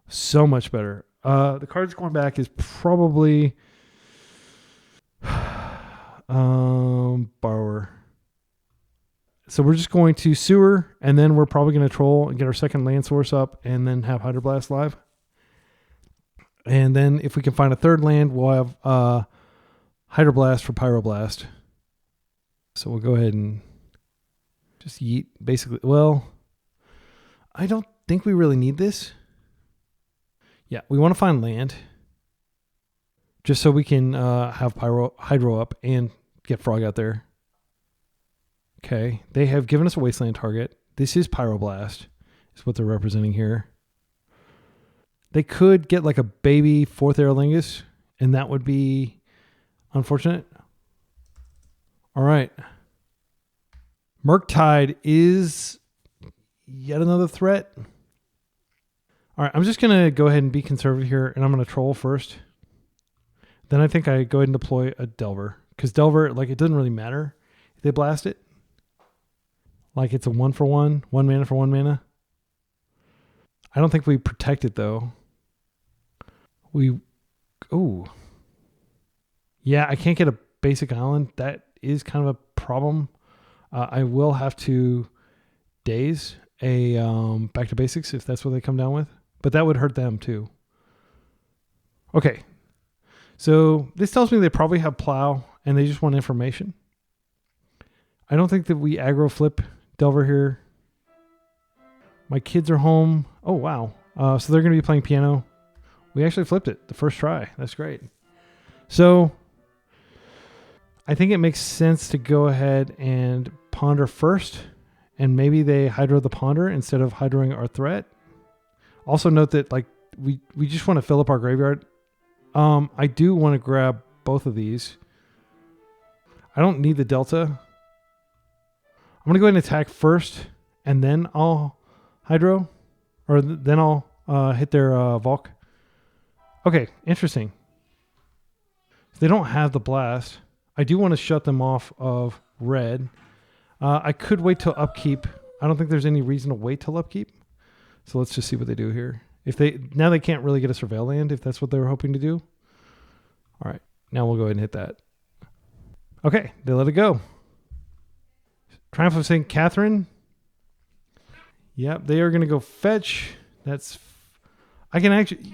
So much better. The cards going back is probably Borrower. So we're just going to Sewer, and then we're probably going to Troll and get our second land source up, and then have Hydroblast live. And then if we can find a third land, we'll have Hydroblast for Pyroblast. So we'll go ahead and just yeet, basically. Well, I don't think we really need this. Yeah, we want to find land. Just so we can have Hydro up and get Frog out there. Okay, they have given us a Wasteland target. This is Pyroblast, is what they're representing here. They could get like a baby 4th Aerolingus, and that would be unfortunate. All right. Murktide is yet another threat. All right, I'm just going to go ahead and be conservative here, and I'm going to Troll first. Then I think I go ahead and deploy a Delver, because Delver, like, it doesn't really matter if they blast it. Like, it's a 1-for-1, 1 mana for 1 mana. I don't think we protect it, though. Yeah, I can't get a basic island. That is kind of a problem. I will have to Daze a back to basics if that's what they come down with. But that would hurt them, too. Okay. So this tells me they probably have Plow, and they just want information. I don't think that we aggro flip Delver here. My kids are home. Oh, wow. So they're going to be playing piano. We actually flipped it the first try. That's great. So I think it makes sense to go ahead and Ponder first, and maybe they Hydro the Ponder instead of Hydroing our threat. Also note that like we just want to fill up our graveyard. I do want to grab both of these. I don't need the Delta. I'm going to go ahead and attack first, and then I'll Hydro, or then I'll hit their Volk. Okay, interesting. If they don't have the blast, I do want to shut them off of red. I could wait till upkeep. I don't think there's any reason to wait till upkeep. So let's just see what they do here. Now they can't really get a Surveil land if that's what they were hoping to do. All right, now we'll go ahead and hit that. Okay, they let it go. Triumph of St. Catherine. Yep, they are going to go fetch. That's... I can actually...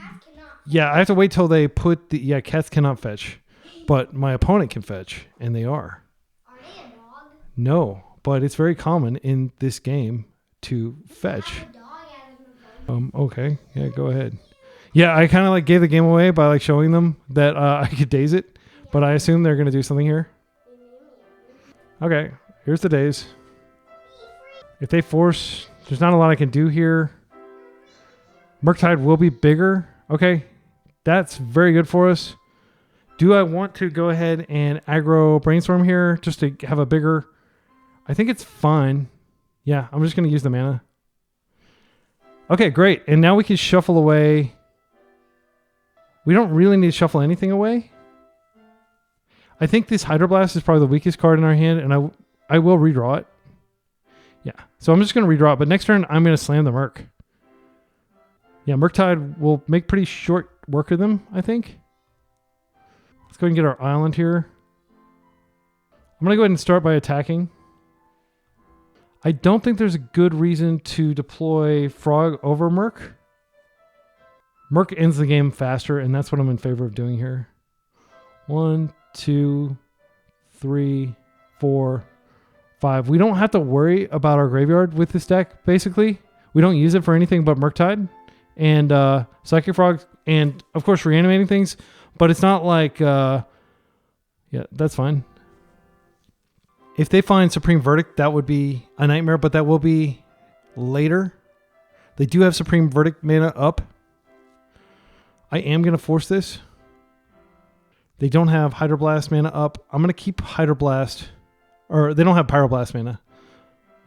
Yeah, I have to wait till they put the... Yeah, cats cannot fetch. But my opponent can fetch, and they are. Are they a dog? No, but it's very common in this game to fetch. Okay, yeah, go ahead. Yeah, I kind of like gave the game away by like showing them that I could daze it, but I assume they're going to do something here. Okay, here's the daze. If they force, there's not a lot I can do here. Murktide will be bigger. Okay, that's very good for us. Do I want to go ahead and aggro Brainstorm here just to have a bigger... I think it's fine. Yeah, I'm just going to use the mana. Okay, great. And now we can shuffle away. We don't really need to shuffle anything away. I think this Hydroblast is probably the weakest card in our hand, and I will redraw it. Yeah, so I'm just going to redraw it, but next turn I'm going to slam the Murk. Yeah, Murktide will make pretty short work of them, I think. Let's go ahead and get our island here. I'm going to go ahead and start by attacking. I don't think there's a good reason to deploy Frog over Murk. Murk ends the game faster, and that's what I'm in favor of doing here. 1, 2, 3, 4, 5. We don't have to worry about our graveyard with this deck, basically. We don't use it for anything but Murktide and Psychic Frog and, of course, reanimating things. But it's not like... yeah, that's fine. If they find Supreme Verdict, that would be a nightmare, but that will be later. They do have Supreme Verdict mana up. I am going to force this. They don't have Hydroblast mana up. I'm going to keep Hydroblast. Or they don't have Pyroblast mana.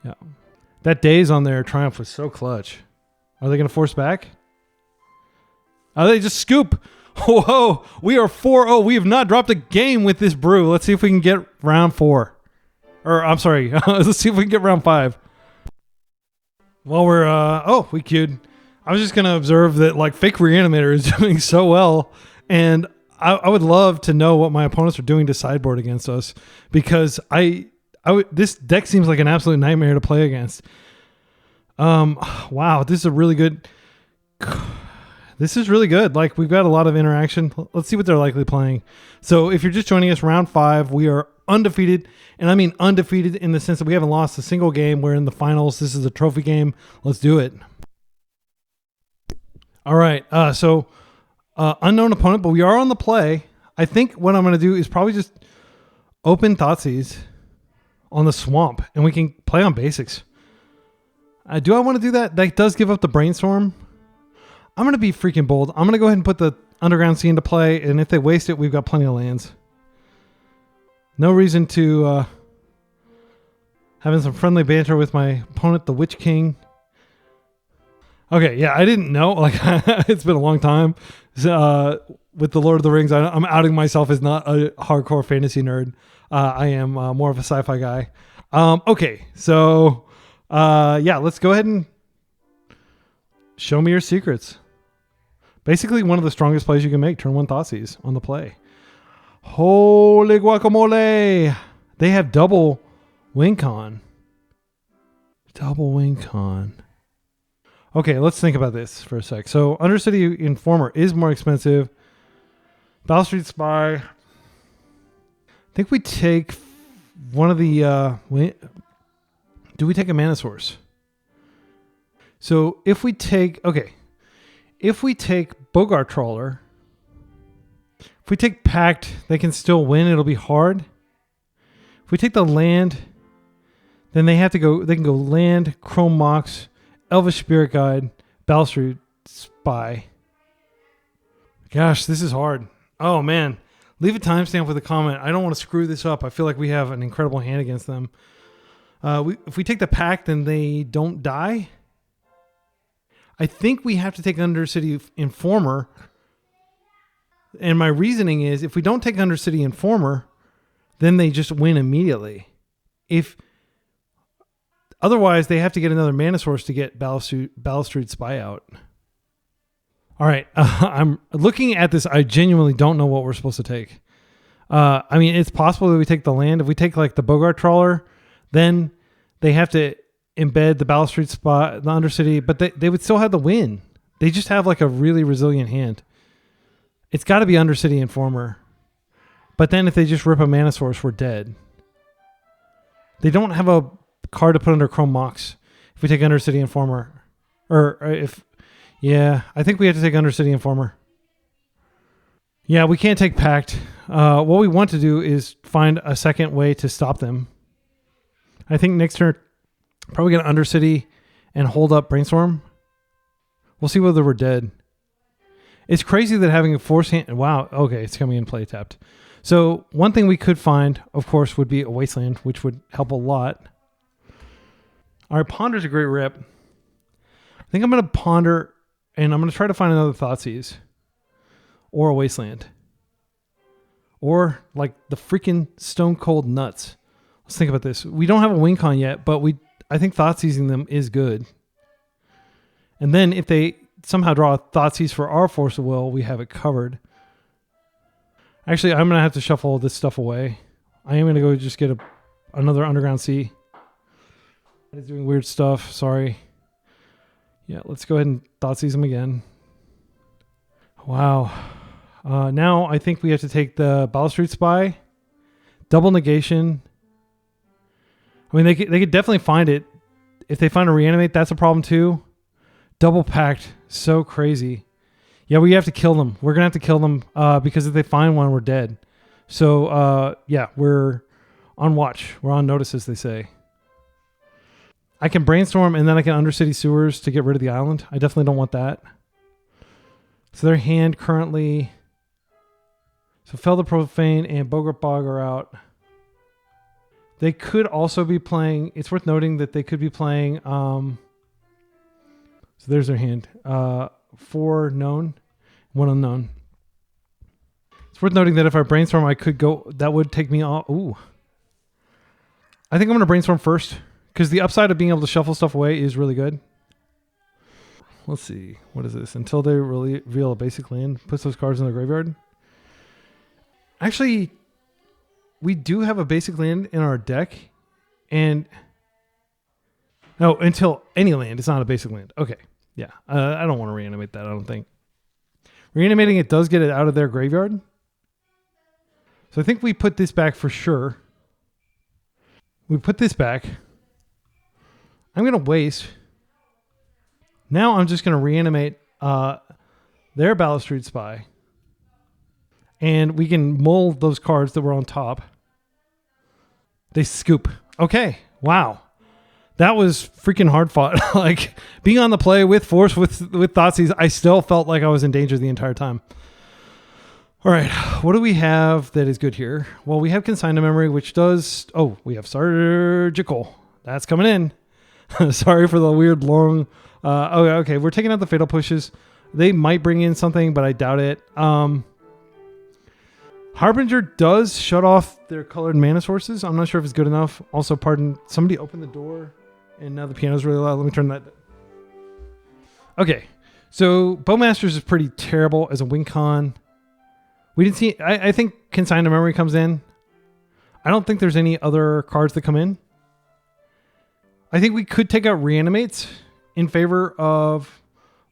Yeah. That Daze on their Triumph was so clutch. Are they going to force back? Oh, they just scoop. Whoa, we are 4-0. We have not dropped a game with this brew. Let's see if we can get round 4. Or, I'm sorry. Let's see if we can get round 5. Well, we're... oh, we queued. I was just going to observe that, like, Fake Reanimator is doing so well. And I would love to know what my opponents are doing to sideboard against us. Because this deck seems like an absolute nightmare to play against. Wow, this is a really good... This is really good. Like, we've got a lot of interaction. Let's see what they're likely playing. So if you're just joining us, round 5, we are undefeated. And I mean undefeated in the sense that we haven't lost a single game. We're in the finals. This is a trophy game. Let's do it. All right. So unknown opponent, but we are on the play. I think what I'm going to do is probably just open Thoughtseize on the swamp. And we can play on basics. Do I want to do that? That does give up the Brainstorm. I'm going to be freaking bold. I'm going to go ahead and put the Underground Sea into play, and if they waste it, we've got plenty of lands. No reason to having some friendly banter with my opponent, the Witch King. Okay, yeah, I didn't know. Like, it's been a long time. With the Lord of the Rings, I'm outing myself as not a hardcore fantasy nerd. I am more of a sci-fi guy. Okay, so yeah, let's go ahead and show me your secrets. Basically, one of the strongest plays you can make, turn 1 Thoughtseize on the play. Holy guacamole! They have double win con. Double win con. Okay, let's think about this for a sec. So, Undercity Informer is more expensive. Battle Street Spy. I think we take one of the... do we take a mana source? So if we take, okay, if we take Bogart Trawler, if we take Pact, they can still win. It'll be hard. If we take the land, then they have to go, they can go land, Chrome Mox, Elvish Spirit Guide, Battle Street Spy. Gosh, this is hard. Oh man, leave a timestamp with a comment. I don't want to screw this up. I feel like we have an incredible hand against them. If we take the Pact, then they don't die. I think we have to take Undercity Informer. And my reasoning is if we don't take Undercity Informer, then they just win immediately. Otherwise, they have to get another mana source to get Battle Street Spy out. All right. I'm looking at this. I genuinely don't know what we're supposed to take. I mean, it's possible that we take the land. If we take like the Bogart Trawler, then they have to embed the Balustrade spot, the Undercity, but they would still have the win. They just have like a really resilient hand. It's got to be Undercity Informer. But then if they just rip a Mana Source, we're dead. They don't have a card to put under Chrome Mox if we take Undercity Informer. Or if... Yeah, I think we have to take Undercity Informer. Yeah, we can't take Pact. What we want to do is find a second way to stop them. I think next turn, probably going to Undercity and hold up Brainstorm. We'll see whether we're dead. It's crazy that having a force hand... Wow, okay, it's coming in play tapped. So one thing we could find, of course, would be a Wasteland, which would help a lot. All right, Ponder's a great rip. I think I'm going to Ponder... And I'm going to try to find another Thoughtseize. Or a Wasteland. Or like the freaking Stone Cold Nuts. Let's think about this. We don't have a win con yet, but I think Thoughtseizing them is good. And then if they somehow draw a Thoughtseize for our Force of Will, we have it covered. Actually, I'm going to have to shuffle this stuff away. I am going to go just get another Underground Sea. It's doing weird stuff. Sorry. Yeah, let's go ahead and Thoughtseize them again. Wow. Now I think we have to take the Balustrade Spy. Double negation. I mean, they could definitely find it. If they find a Reanimate, that's a problem too. Double Pact. So crazy. Yeah, we have to kill them. We're going to have to kill them because if they find one, we're dead. So, yeah, we're on watch. We're on notice, as they say. I can Brainstorm and then I can Undercity Sewers to get rid of the island. I definitely don't want that. So their hand currently... So Fell the Profane and Bogart Bog are out. They could also be playing... It's worth noting that they could be playing... so there's their hand. 4 known, 1 unknown. It's worth noting that if I Brainstorm, I could go... That would take me off... Ooh. I think I'm going to Brainstorm first. Because the upside of being able to shuffle stuff away is really good. Let's see. What is this? Until they reveal a basic land. Puts those cards in the graveyard. Actually, we do have a basic land in our deck. And... No, until any land. It's not a basic land. Okay. Yeah. I don't want to reanimate that, I don't think. Reanimating it does get it out of their graveyard. So I think we put this back for sure. We put this back. I'm going to waste. Now I'm just going to reanimate their Balustrade Spy. And we can mull those cards that were on top. They scoop. Okay. Wow. That was freaking hard fought. Like being on the play with Force, with Thoughtseize, I still felt like I was in danger the entire time. All right. What do we have that is good here? Well, we have Consign to Memory, which does... Oh, we have Surgical. That's coming in. Sorry for the weird long... okay, we're taking out the Fatal Pushes. They might bring in something, but I doubt it. Harbinger does shut off their colored mana sources. I'm not sure if it's good enough. Also, pardon, somebody opened the door, and now the piano's really loud. Let me turn that... Okay, so Bowmasters is pretty terrible as a win con. We didn't see... I think Consign to Memory comes in. I don't think there's any other cards that come in. I think we could take out Reanimates in favor of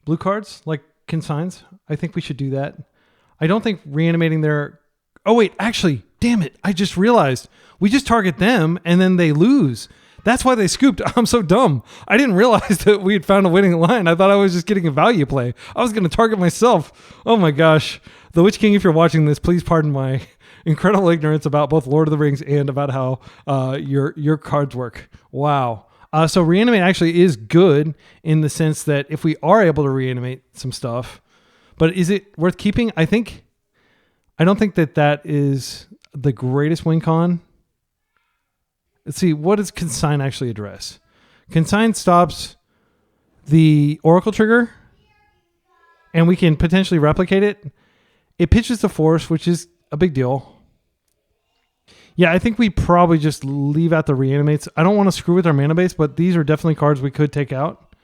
blue cards, like Consigns. I think we should do that. I don't think reanimating their... Oh, wait, actually, damn it. I just realized. We just target them, and then they lose. That's why they scooped. I'm so dumb. I didn't realize that we had found a winning line. I thought I was just getting a value play. I was going to target myself. Oh, my gosh. The Witch King, if you're watching this, please pardon my incredible ignorance about both Lord of the Rings and about how your cards work. Wow. So Reanimate actually is good in the sense that if we are able to reanimate some stuff, but is it worth keeping? I don't think that is the greatest win con. Let's see, what does Consign actually address? Consign stops the Oracle trigger, and we can potentially replicate it. It pitches the Force, which is a big deal. Yeah, I think we probably just leave out the Reanimates. I don't want to screw with our mana base, but these are definitely cards we could take out.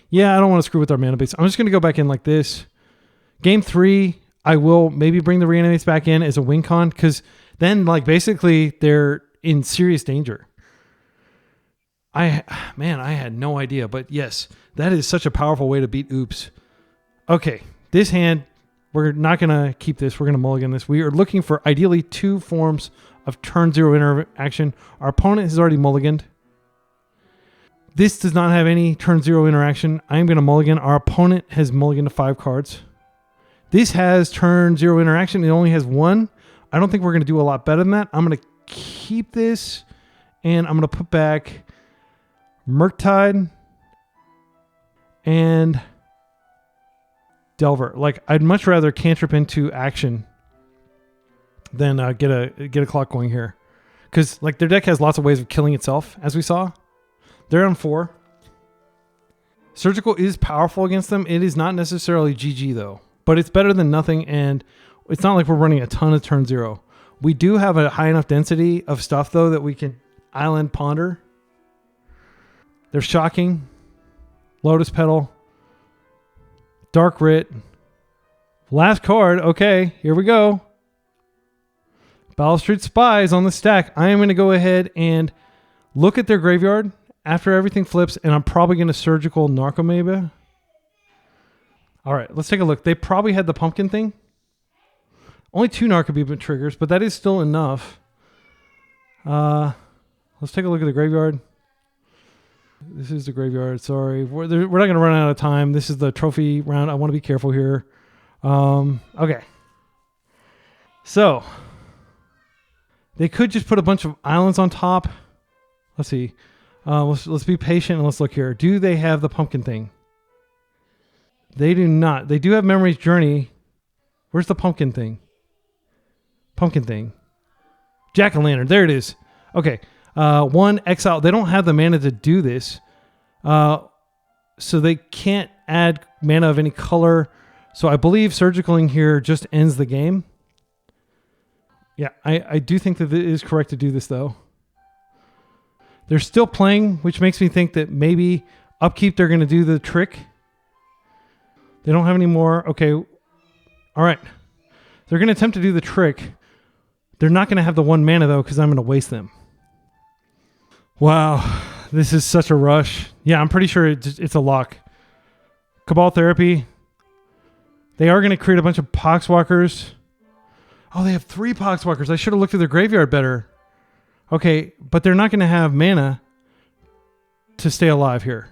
Yeah, I don't want to screw with our mana base. I'm just going to go back in like this. Game 3, I will maybe bring the Reanimates back in as a win con, because then like basically they're in serious danger. Man, I had no idea, but yes, that is such a powerful way to beat Oops. Okay, this hand, we're not going to keep this. We're going to mulligan this. We are looking for ideally 2 forms of turn 0 interaction. Our opponent has already mulliganed. This does not have any turn 0 interaction. I am going to mulligan. Our opponent has mulliganed to 5 cards. This has turn 0 interaction. It only has 1. I don't think we're going to do a lot better than that. I'm going to keep this, and I'm going to put back Murktide and Delver. Like, I'd much rather cantrip into action than get a clock going here, because like their deck has lots of ways of killing itself, as we saw. They're on 4. Surgical is powerful against them. It is not necessarily GG though, but it's better than nothing, and it's not like we're running a ton of turn 0. We do have a high enough density of stuff though that we can island ponder. They're shocking. Lotus Petal. Dark Writ. Last card. Okay, here we go. Balustrade Spies on the stack. I am going to go ahead and look at their graveyard after everything flips, and I'm probably going to Surgical Narcomoeba. All right, let's take a look. They probably had the pumpkin thing. Only 2 Narcomoeba triggers, but that is still enough. Let's take a look at the graveyard. This is the graveyard. Sorry. We're not going to run out of time. This is the trophy round. I want to be careful here. Okay. So, they could just put a bunch of islands on top. Let's see. Let's be patient and let's look here. Do they have the pumpkin thing? They do not. They do have Memory's Journey. Where's the pumpkin thing? Pumpkin thing. Jack-o'-lantern. There it is. Okay. 1 exile. They don't have the mana to do this. So they can't add mana of any color. So I believe Surgicaling here just ends the game. Yeah, I do think that it is correct to do this though. They're still playing, which makes me think that maybe upkeep they're going to do the trick. They don't have any more. Okay. All right. They're going to attempt to do the trick. They're not going to have the 1 mana though, because I'm going to waste them. Wow, this is such a rush. Yeah, I'm pretty sure it's a lock. Cabal Therapy. They are going to create a bunch of Poxwalkers. Oh, they have 3 Poxwalkers. I should have looked at their graveyard better. Okay, but they're not going to have mana to stay alive here.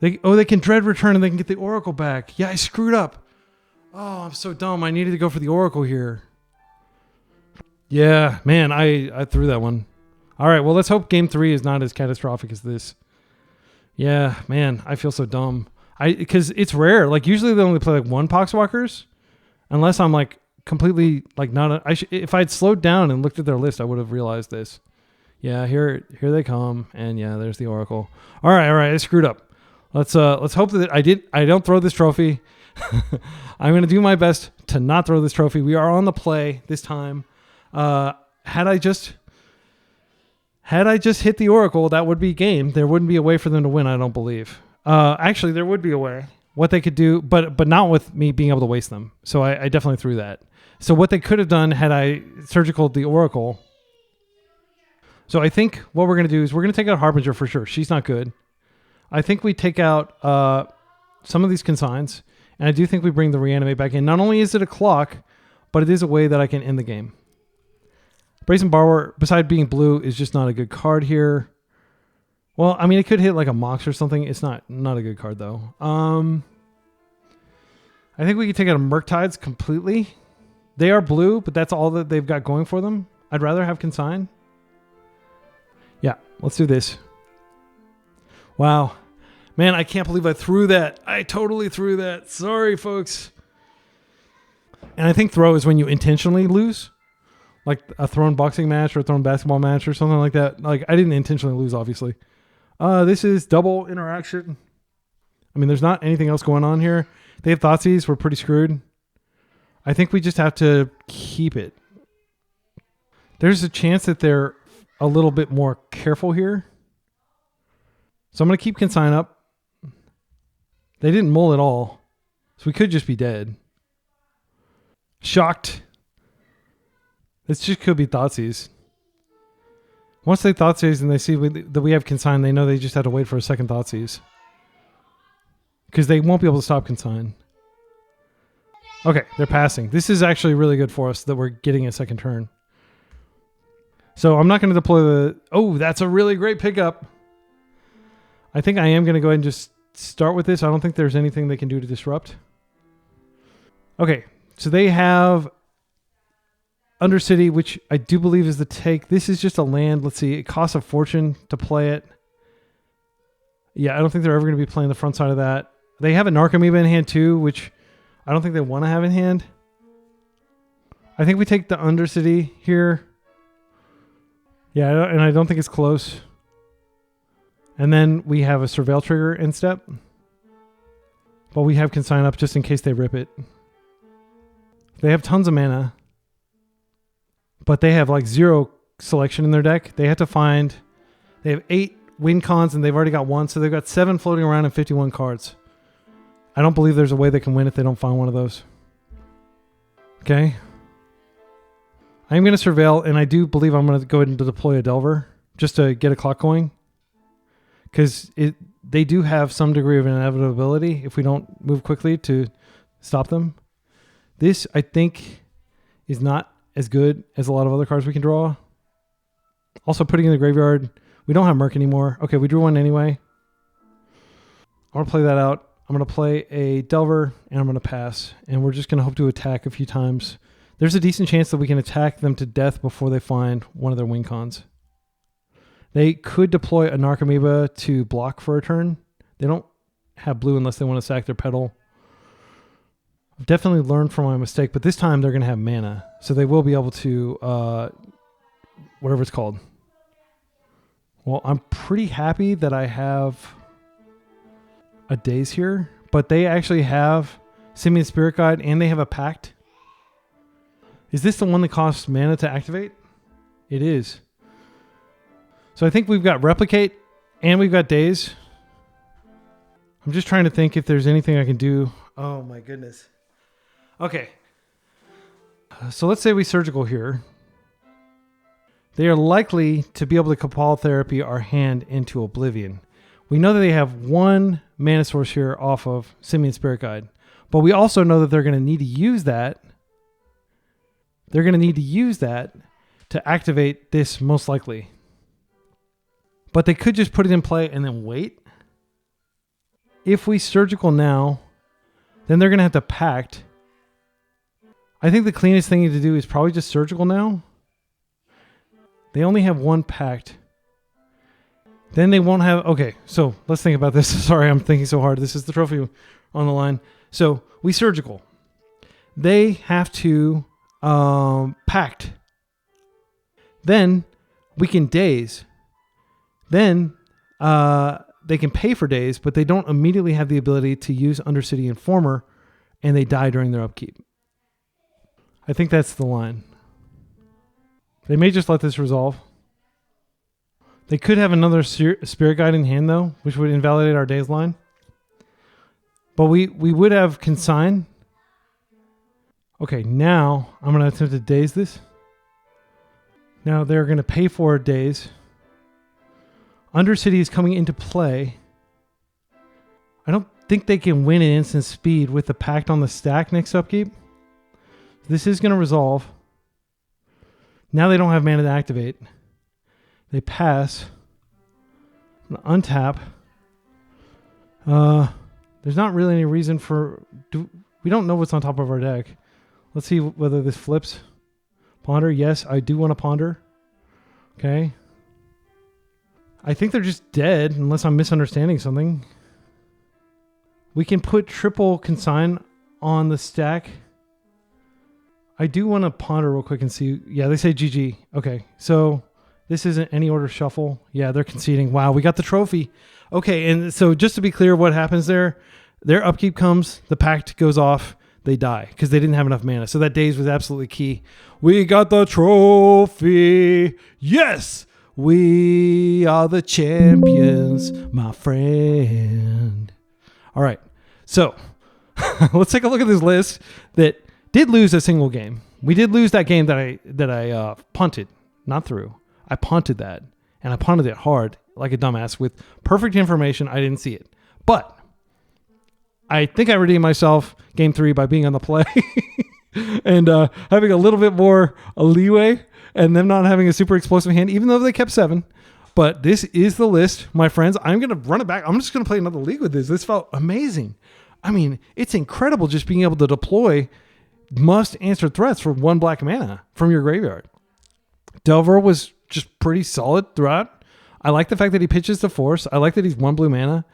They can Dread Return and they can get the Oracle back. Yeah, I screwed up. Oh, I'm so dumb. I needed to go for the Oracle here. Yeah, man, I threw that one. All right, well, let's hope game 3 is not as catastrophic as this. Yeah, man, I feel so dumb. Because it's rare. Like, usually they only play like 1 Poxwalkers. Unless I'm like completely like not... if I'd slowed down and looked at their list, I would have realized this. Yeah, here they come. And yeah, there's the Oracle. All right, I screwed up. Let's hope that I don't throw this trophy. I'm going to do my best to not throw this trophy. We are on the play this time. Had I just hit the Oracle, that would be game. There wouldn't be a way for them to win, I don't believe. Actually, there would be a way. What they could do, but not with me being able to waste them. So I definitely threw that. So what they could have done had I surgicaled the Oracle. So I think what we're going to do is we're going to take out Harbinger for sure. She's not good. I think we take out some of these consigns. And I do think we bring the Reanimate back in. Not only is it a clock, but it is a way that I can end the game. Brazen Borrower, beside being blue, is just not a good card here. Well, I mean, it could hit like a Mox or something. It's not a good card, though. I think we could take out a Murktides completely. They are blue, but that's all that they've got going for them. I'd rather have Consign. Yeah, let's do this. Wow. Man, I can't believe I threw that. I totally threw that. Sorry, folks. And I think throw is when you intentionally lose. Like a thrown boxing match or a thrown basketball match or something like that. Like, I didn't intentionally lose, obviously. This is double interaction. I mean, there's not anything else going on here. They have Thoughtseize. We're pretty screwed. I think we just have to keep it. There's a chance that they're a little bit more careful here. So I'm going to keep Consign up. They didn't mull at all. So we could just be dead. Shocked. This just could be Thoughtseize. Once they Thoughtseize and they see that we have Consign, they know they just have to wait for a second Thoughtseize. Because they won't be able to stop Consign. Okay, they're passing. This is actually really good for us that we're getting a second turn. So I'm not going to deploy the... Oh, that's a really great pickup. I think I am going to go ahead and just start with this. I don't think there's anything they can do to disrupt. Okay, so they have Undercity, which I do believe is the take. This is just a land. Let's see. It costs a fortune to play it. Yeah, I don't think they're ever going to be playing the front side of that. They have a Narcomoeba in hand too, which I don't think they want to have in hand. I think we take the Undercity here. Yeah, and I don't think it's close. And then we have a Surveil trigger in step. But we have Consign up just in case they rip it. They have tons of mana. But they have like 0 selection in their deck. They have to find... They have 8 win cons and they've already got 1. So they've got 7 floating around and 51 cards. I don't believe there's a way they can win if they don't find one of those. Okay. I'm going to Surveil, and I do believe I'm going to go ahead and deploy a Delver just to get a clock going. Because they do have some degree of inevitability if we don't move quickly to stop them. This, I think, is not as good as a lot of other cards we can draw. Also, putting in the graveyard. We don't have Murk anymore. Okay, we drew one anyway. I want to play that out. I'm going to play a Delver, and I'm going to pass. And we're just going to hope to attack a few times. There's a decent chance that we can attack them to death before they find one of their win cons. They could deploy a Narcomoeba to block for a turn. They don't have blue unless they want to sack their pedal. I've definitely learned from my mistake, but this time they're going to have mana. So they will be able to, whatever it's called. Well, I'm pretty happy that I have a Daze here, but they actually have Simian Spirit Guide and they have a Pact. Is this the one that costs mana to activate? It is. So I think we've got Replicate and we've got Daze. I'm just trying to think if there's anything I can do. Oh my goodness. Okay. So let's say we Surgical here. They are likely to be able to Cabal Therapy our hand into Oblivion. We know that they have 1 mana source here off of Simian Spirit Guide. But we also know that they're going to need to use that. They're going to need to use that to activate this most likely. But they could just put it in play and then wait. If we Surgical now, then they're going to have to Pact. I think the cleanest thing to do is probably just Surgical now. They only have 1 Pact. Then they won't have... Okay, so let's think about this. Sorry, I'm thinking so hard. This is the trophy on the line. So we Surgical. They have to Pact. Then we can Daze. Then they can pay for Daze, but they don't immediately have the ability to use Undercity Informer, and they die during their upkeep. I think that's the line. They may just let this resolve. They could have another Spirit Guide in hand, though, which would invalidate our Daze line. But we would have Consign. Okay, now I'm going to attempt to Daze this. Now they're going to pay for a Daze. Undercity is coming into play. I don't think they can win at instant speed with the Pact on the stack next upkeep. This is going to resolve. Now they don't have mana to activate. They pass. I'm going to untap. There's not really any reason for... we don't know what's on top of our deck. Let's see whether this flips. Ponder. Yes, I do want to ponder. Okay. I think they're just dead unless I'm misunderstanding something. We can put triple Consign on the stack. I do want to ponder real quick and see. Yeah, they say GG. Okay, so this isn't any order shuffle. Yeah, they're conceding. Wow, we got the trophy. Okay, and so just to be clear what happens there, their upkeep comes, the Pact goes off, they die because they didn't have enough mana. So that Daze was absolutely key. We got the trophy. Yes! We are the champions, my friend. All right. So let's take a look at this list that did lose a single game. We did lose that game that I punted, not threw. I punted that, and I punted it hard like a dumbass with perfect information. I didn't see it. But I think I redeemed myself game 3 by being on the play and having a little bit more leeway and them not having a super explosive hand, even though they kept 7. But this is the list, my friends. I'm going to run it back. I'm just going to play another league with this. This felt amazing. I mean, it's incredible just being able to deploy must-answer threats for 1 black mana from your graveyard. Delver was just pretty solid throughout. I like the fact that he pitches the Force. I like that he's 1 blue mana.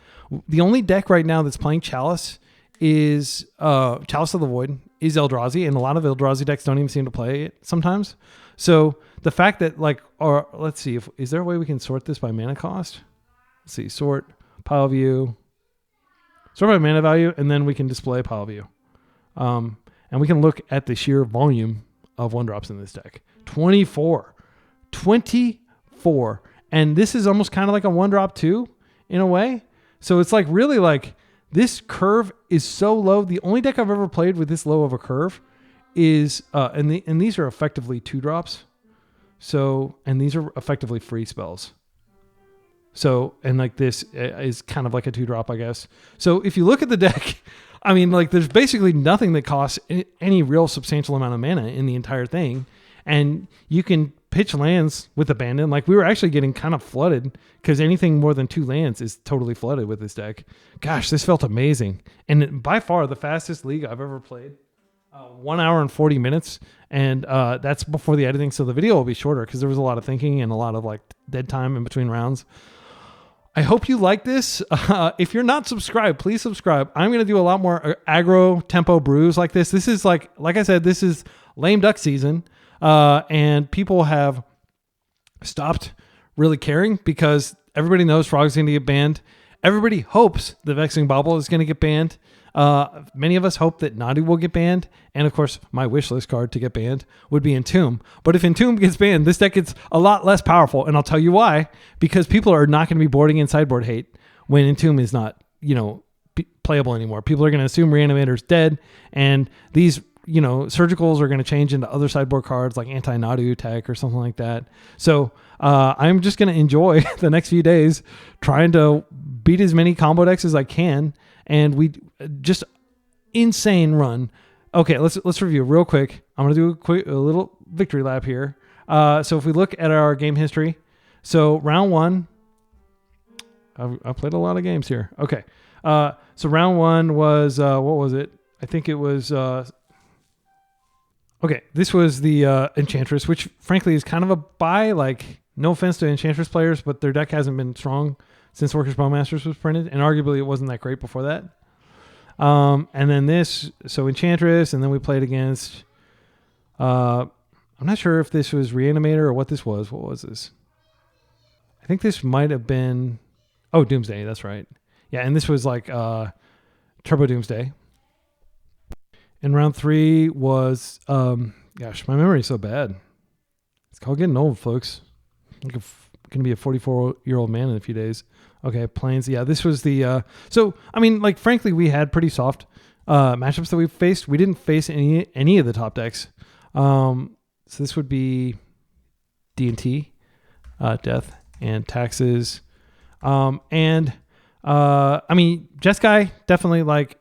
The only deck right now that's playing Chalice is Chalice of the Void, is Eldrazi, and a lot of Eldrazi decks don't even seem to play it sometimes. So the fact that, like, or let's see, is there a way we can sort this by mana cost? Let's see, sort, pile view, sort by mana value, and then we can display pile view. And we can look at the sheer volume of 1-drops in this deck. 24. 24. And this is almost kind of like a 1-drop too, in a way. So it's like really like this curve is so low. The only deck I've ever played with this low of a curve is, and these are effectively 2-drops. So, and these are effectively free spells. So, and like this is kind of like a 2-drop, I guess. So if you look at the deck, I mean, like there's basically nothing that costs any real substantial amount of mana in the entire thing. And you can pitch lands with Abandon. Like we were actually getting kind of flooded because anything more than 2 lands is totally flooded with this deck. Gosh, this felt amazing. And by far the fastest league I've ever played. 1 hour and 40 minutes. And that's before the editing. So the video will be shorter because there was a lot of thinking and a lot of like dead time in between rounds. I hope you like this. If you're not subscribed, please subscribe. I'm going to do a lot more aggro tempo brews like this. This is like I said, this is lame duck season. And people have stopped really caring because everybody knows Frog's going to get banned. Everybody hopes the Vexing Bauble is going to get banned. Many of us hope that Nadu will get banned. And of course, my wishlist card to get banned would be Entomb. But if Entomb gets banned, this deck gets a lot less powerful. And I'll tell you why. Because people are not going to be boarding in sideboard hate when Entomb is not, playable anymore. People are going to assume Reanimator's dead. And these, surgicals are going to change into other sideboard cards like anti-Nadu tech or something like that. So I'm just going to enjoy the next few days trying to beat as many combo decks as I can. And we just insane run. Okay, let's review real quick. I'm going to do a little victory lap here. So if we look at our game history, so round 1, I played a lot of games here. Okay, so round 1 was, what was it? I think it was, okay, this was the Enchantress, which frankly is kind of a buy. Like, no offense to Enchantress players, but their deck hasn't been strong since Orcish Bowmasters was printed, and arguably it wasn't that great before that. And then this, so Enchantress, and then we played against, I'm not sure if this was Reanimator or what this was. What was this? I think this might have been, Doomsday, that's right. Yeah, and this was like Turbo Doomsday. And round 3 was, gosh, my memory is so bad. It's called getting old, folks. I'm going to be a 44-year-old man in a few days. Okay, Plains. Yeah, this was the... so, I mean, like, frankly, we had pretty soft matchups that we faced. We didn't face any of the top decks. So this would be D&T, Death, and Taxes. I mean, Jeskai definitely, like,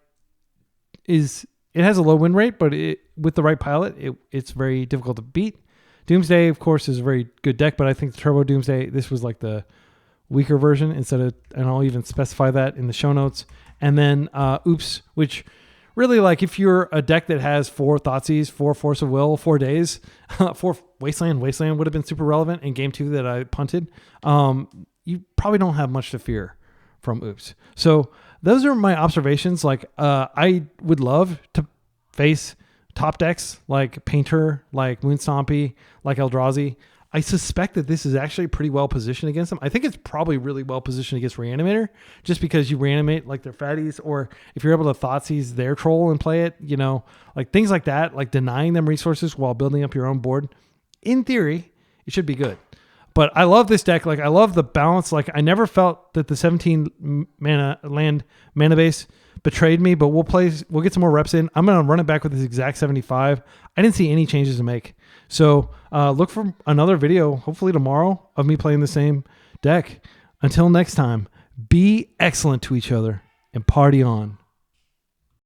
is... It has a low win rate, but with the right pilot, it's very difficult to beat. Doomsday, of course, is a very good deck, but I think the Turbo Doomsday, this was like the weaker version and I'll even specify that in the show notes. And then Oops, which really, like, if you're a deck that has 4 Thoughtseize, 4 Force of Will, 4 Daze, 4 Wasteland would have been super relevant in game 2 that I punted. You probably don't have much to fear from Oops. So those are my observations. Like, I would love to face top decks like Painter, like Moonstompy, like Eldrazi. I suspect that this is actually pretty well positioned against them. I think it's probably really well positioned against Reanimator, just because you reanimate like their fatties, or if you're able to Thoughtseize their troll and play it, like things like that, like denying them resources while building up your own board. In theory, it should be good. But I love this deck. Like I love the balance. Like I never felt that the 17 mana base betrayed me, but we'll get some more reps in. I'm going to run it back with this exact 75. I didn't see any changes to make. So look for another video, hopefully tomorrow, of me playing the same deck. Until next time, be excellent to each other and party on.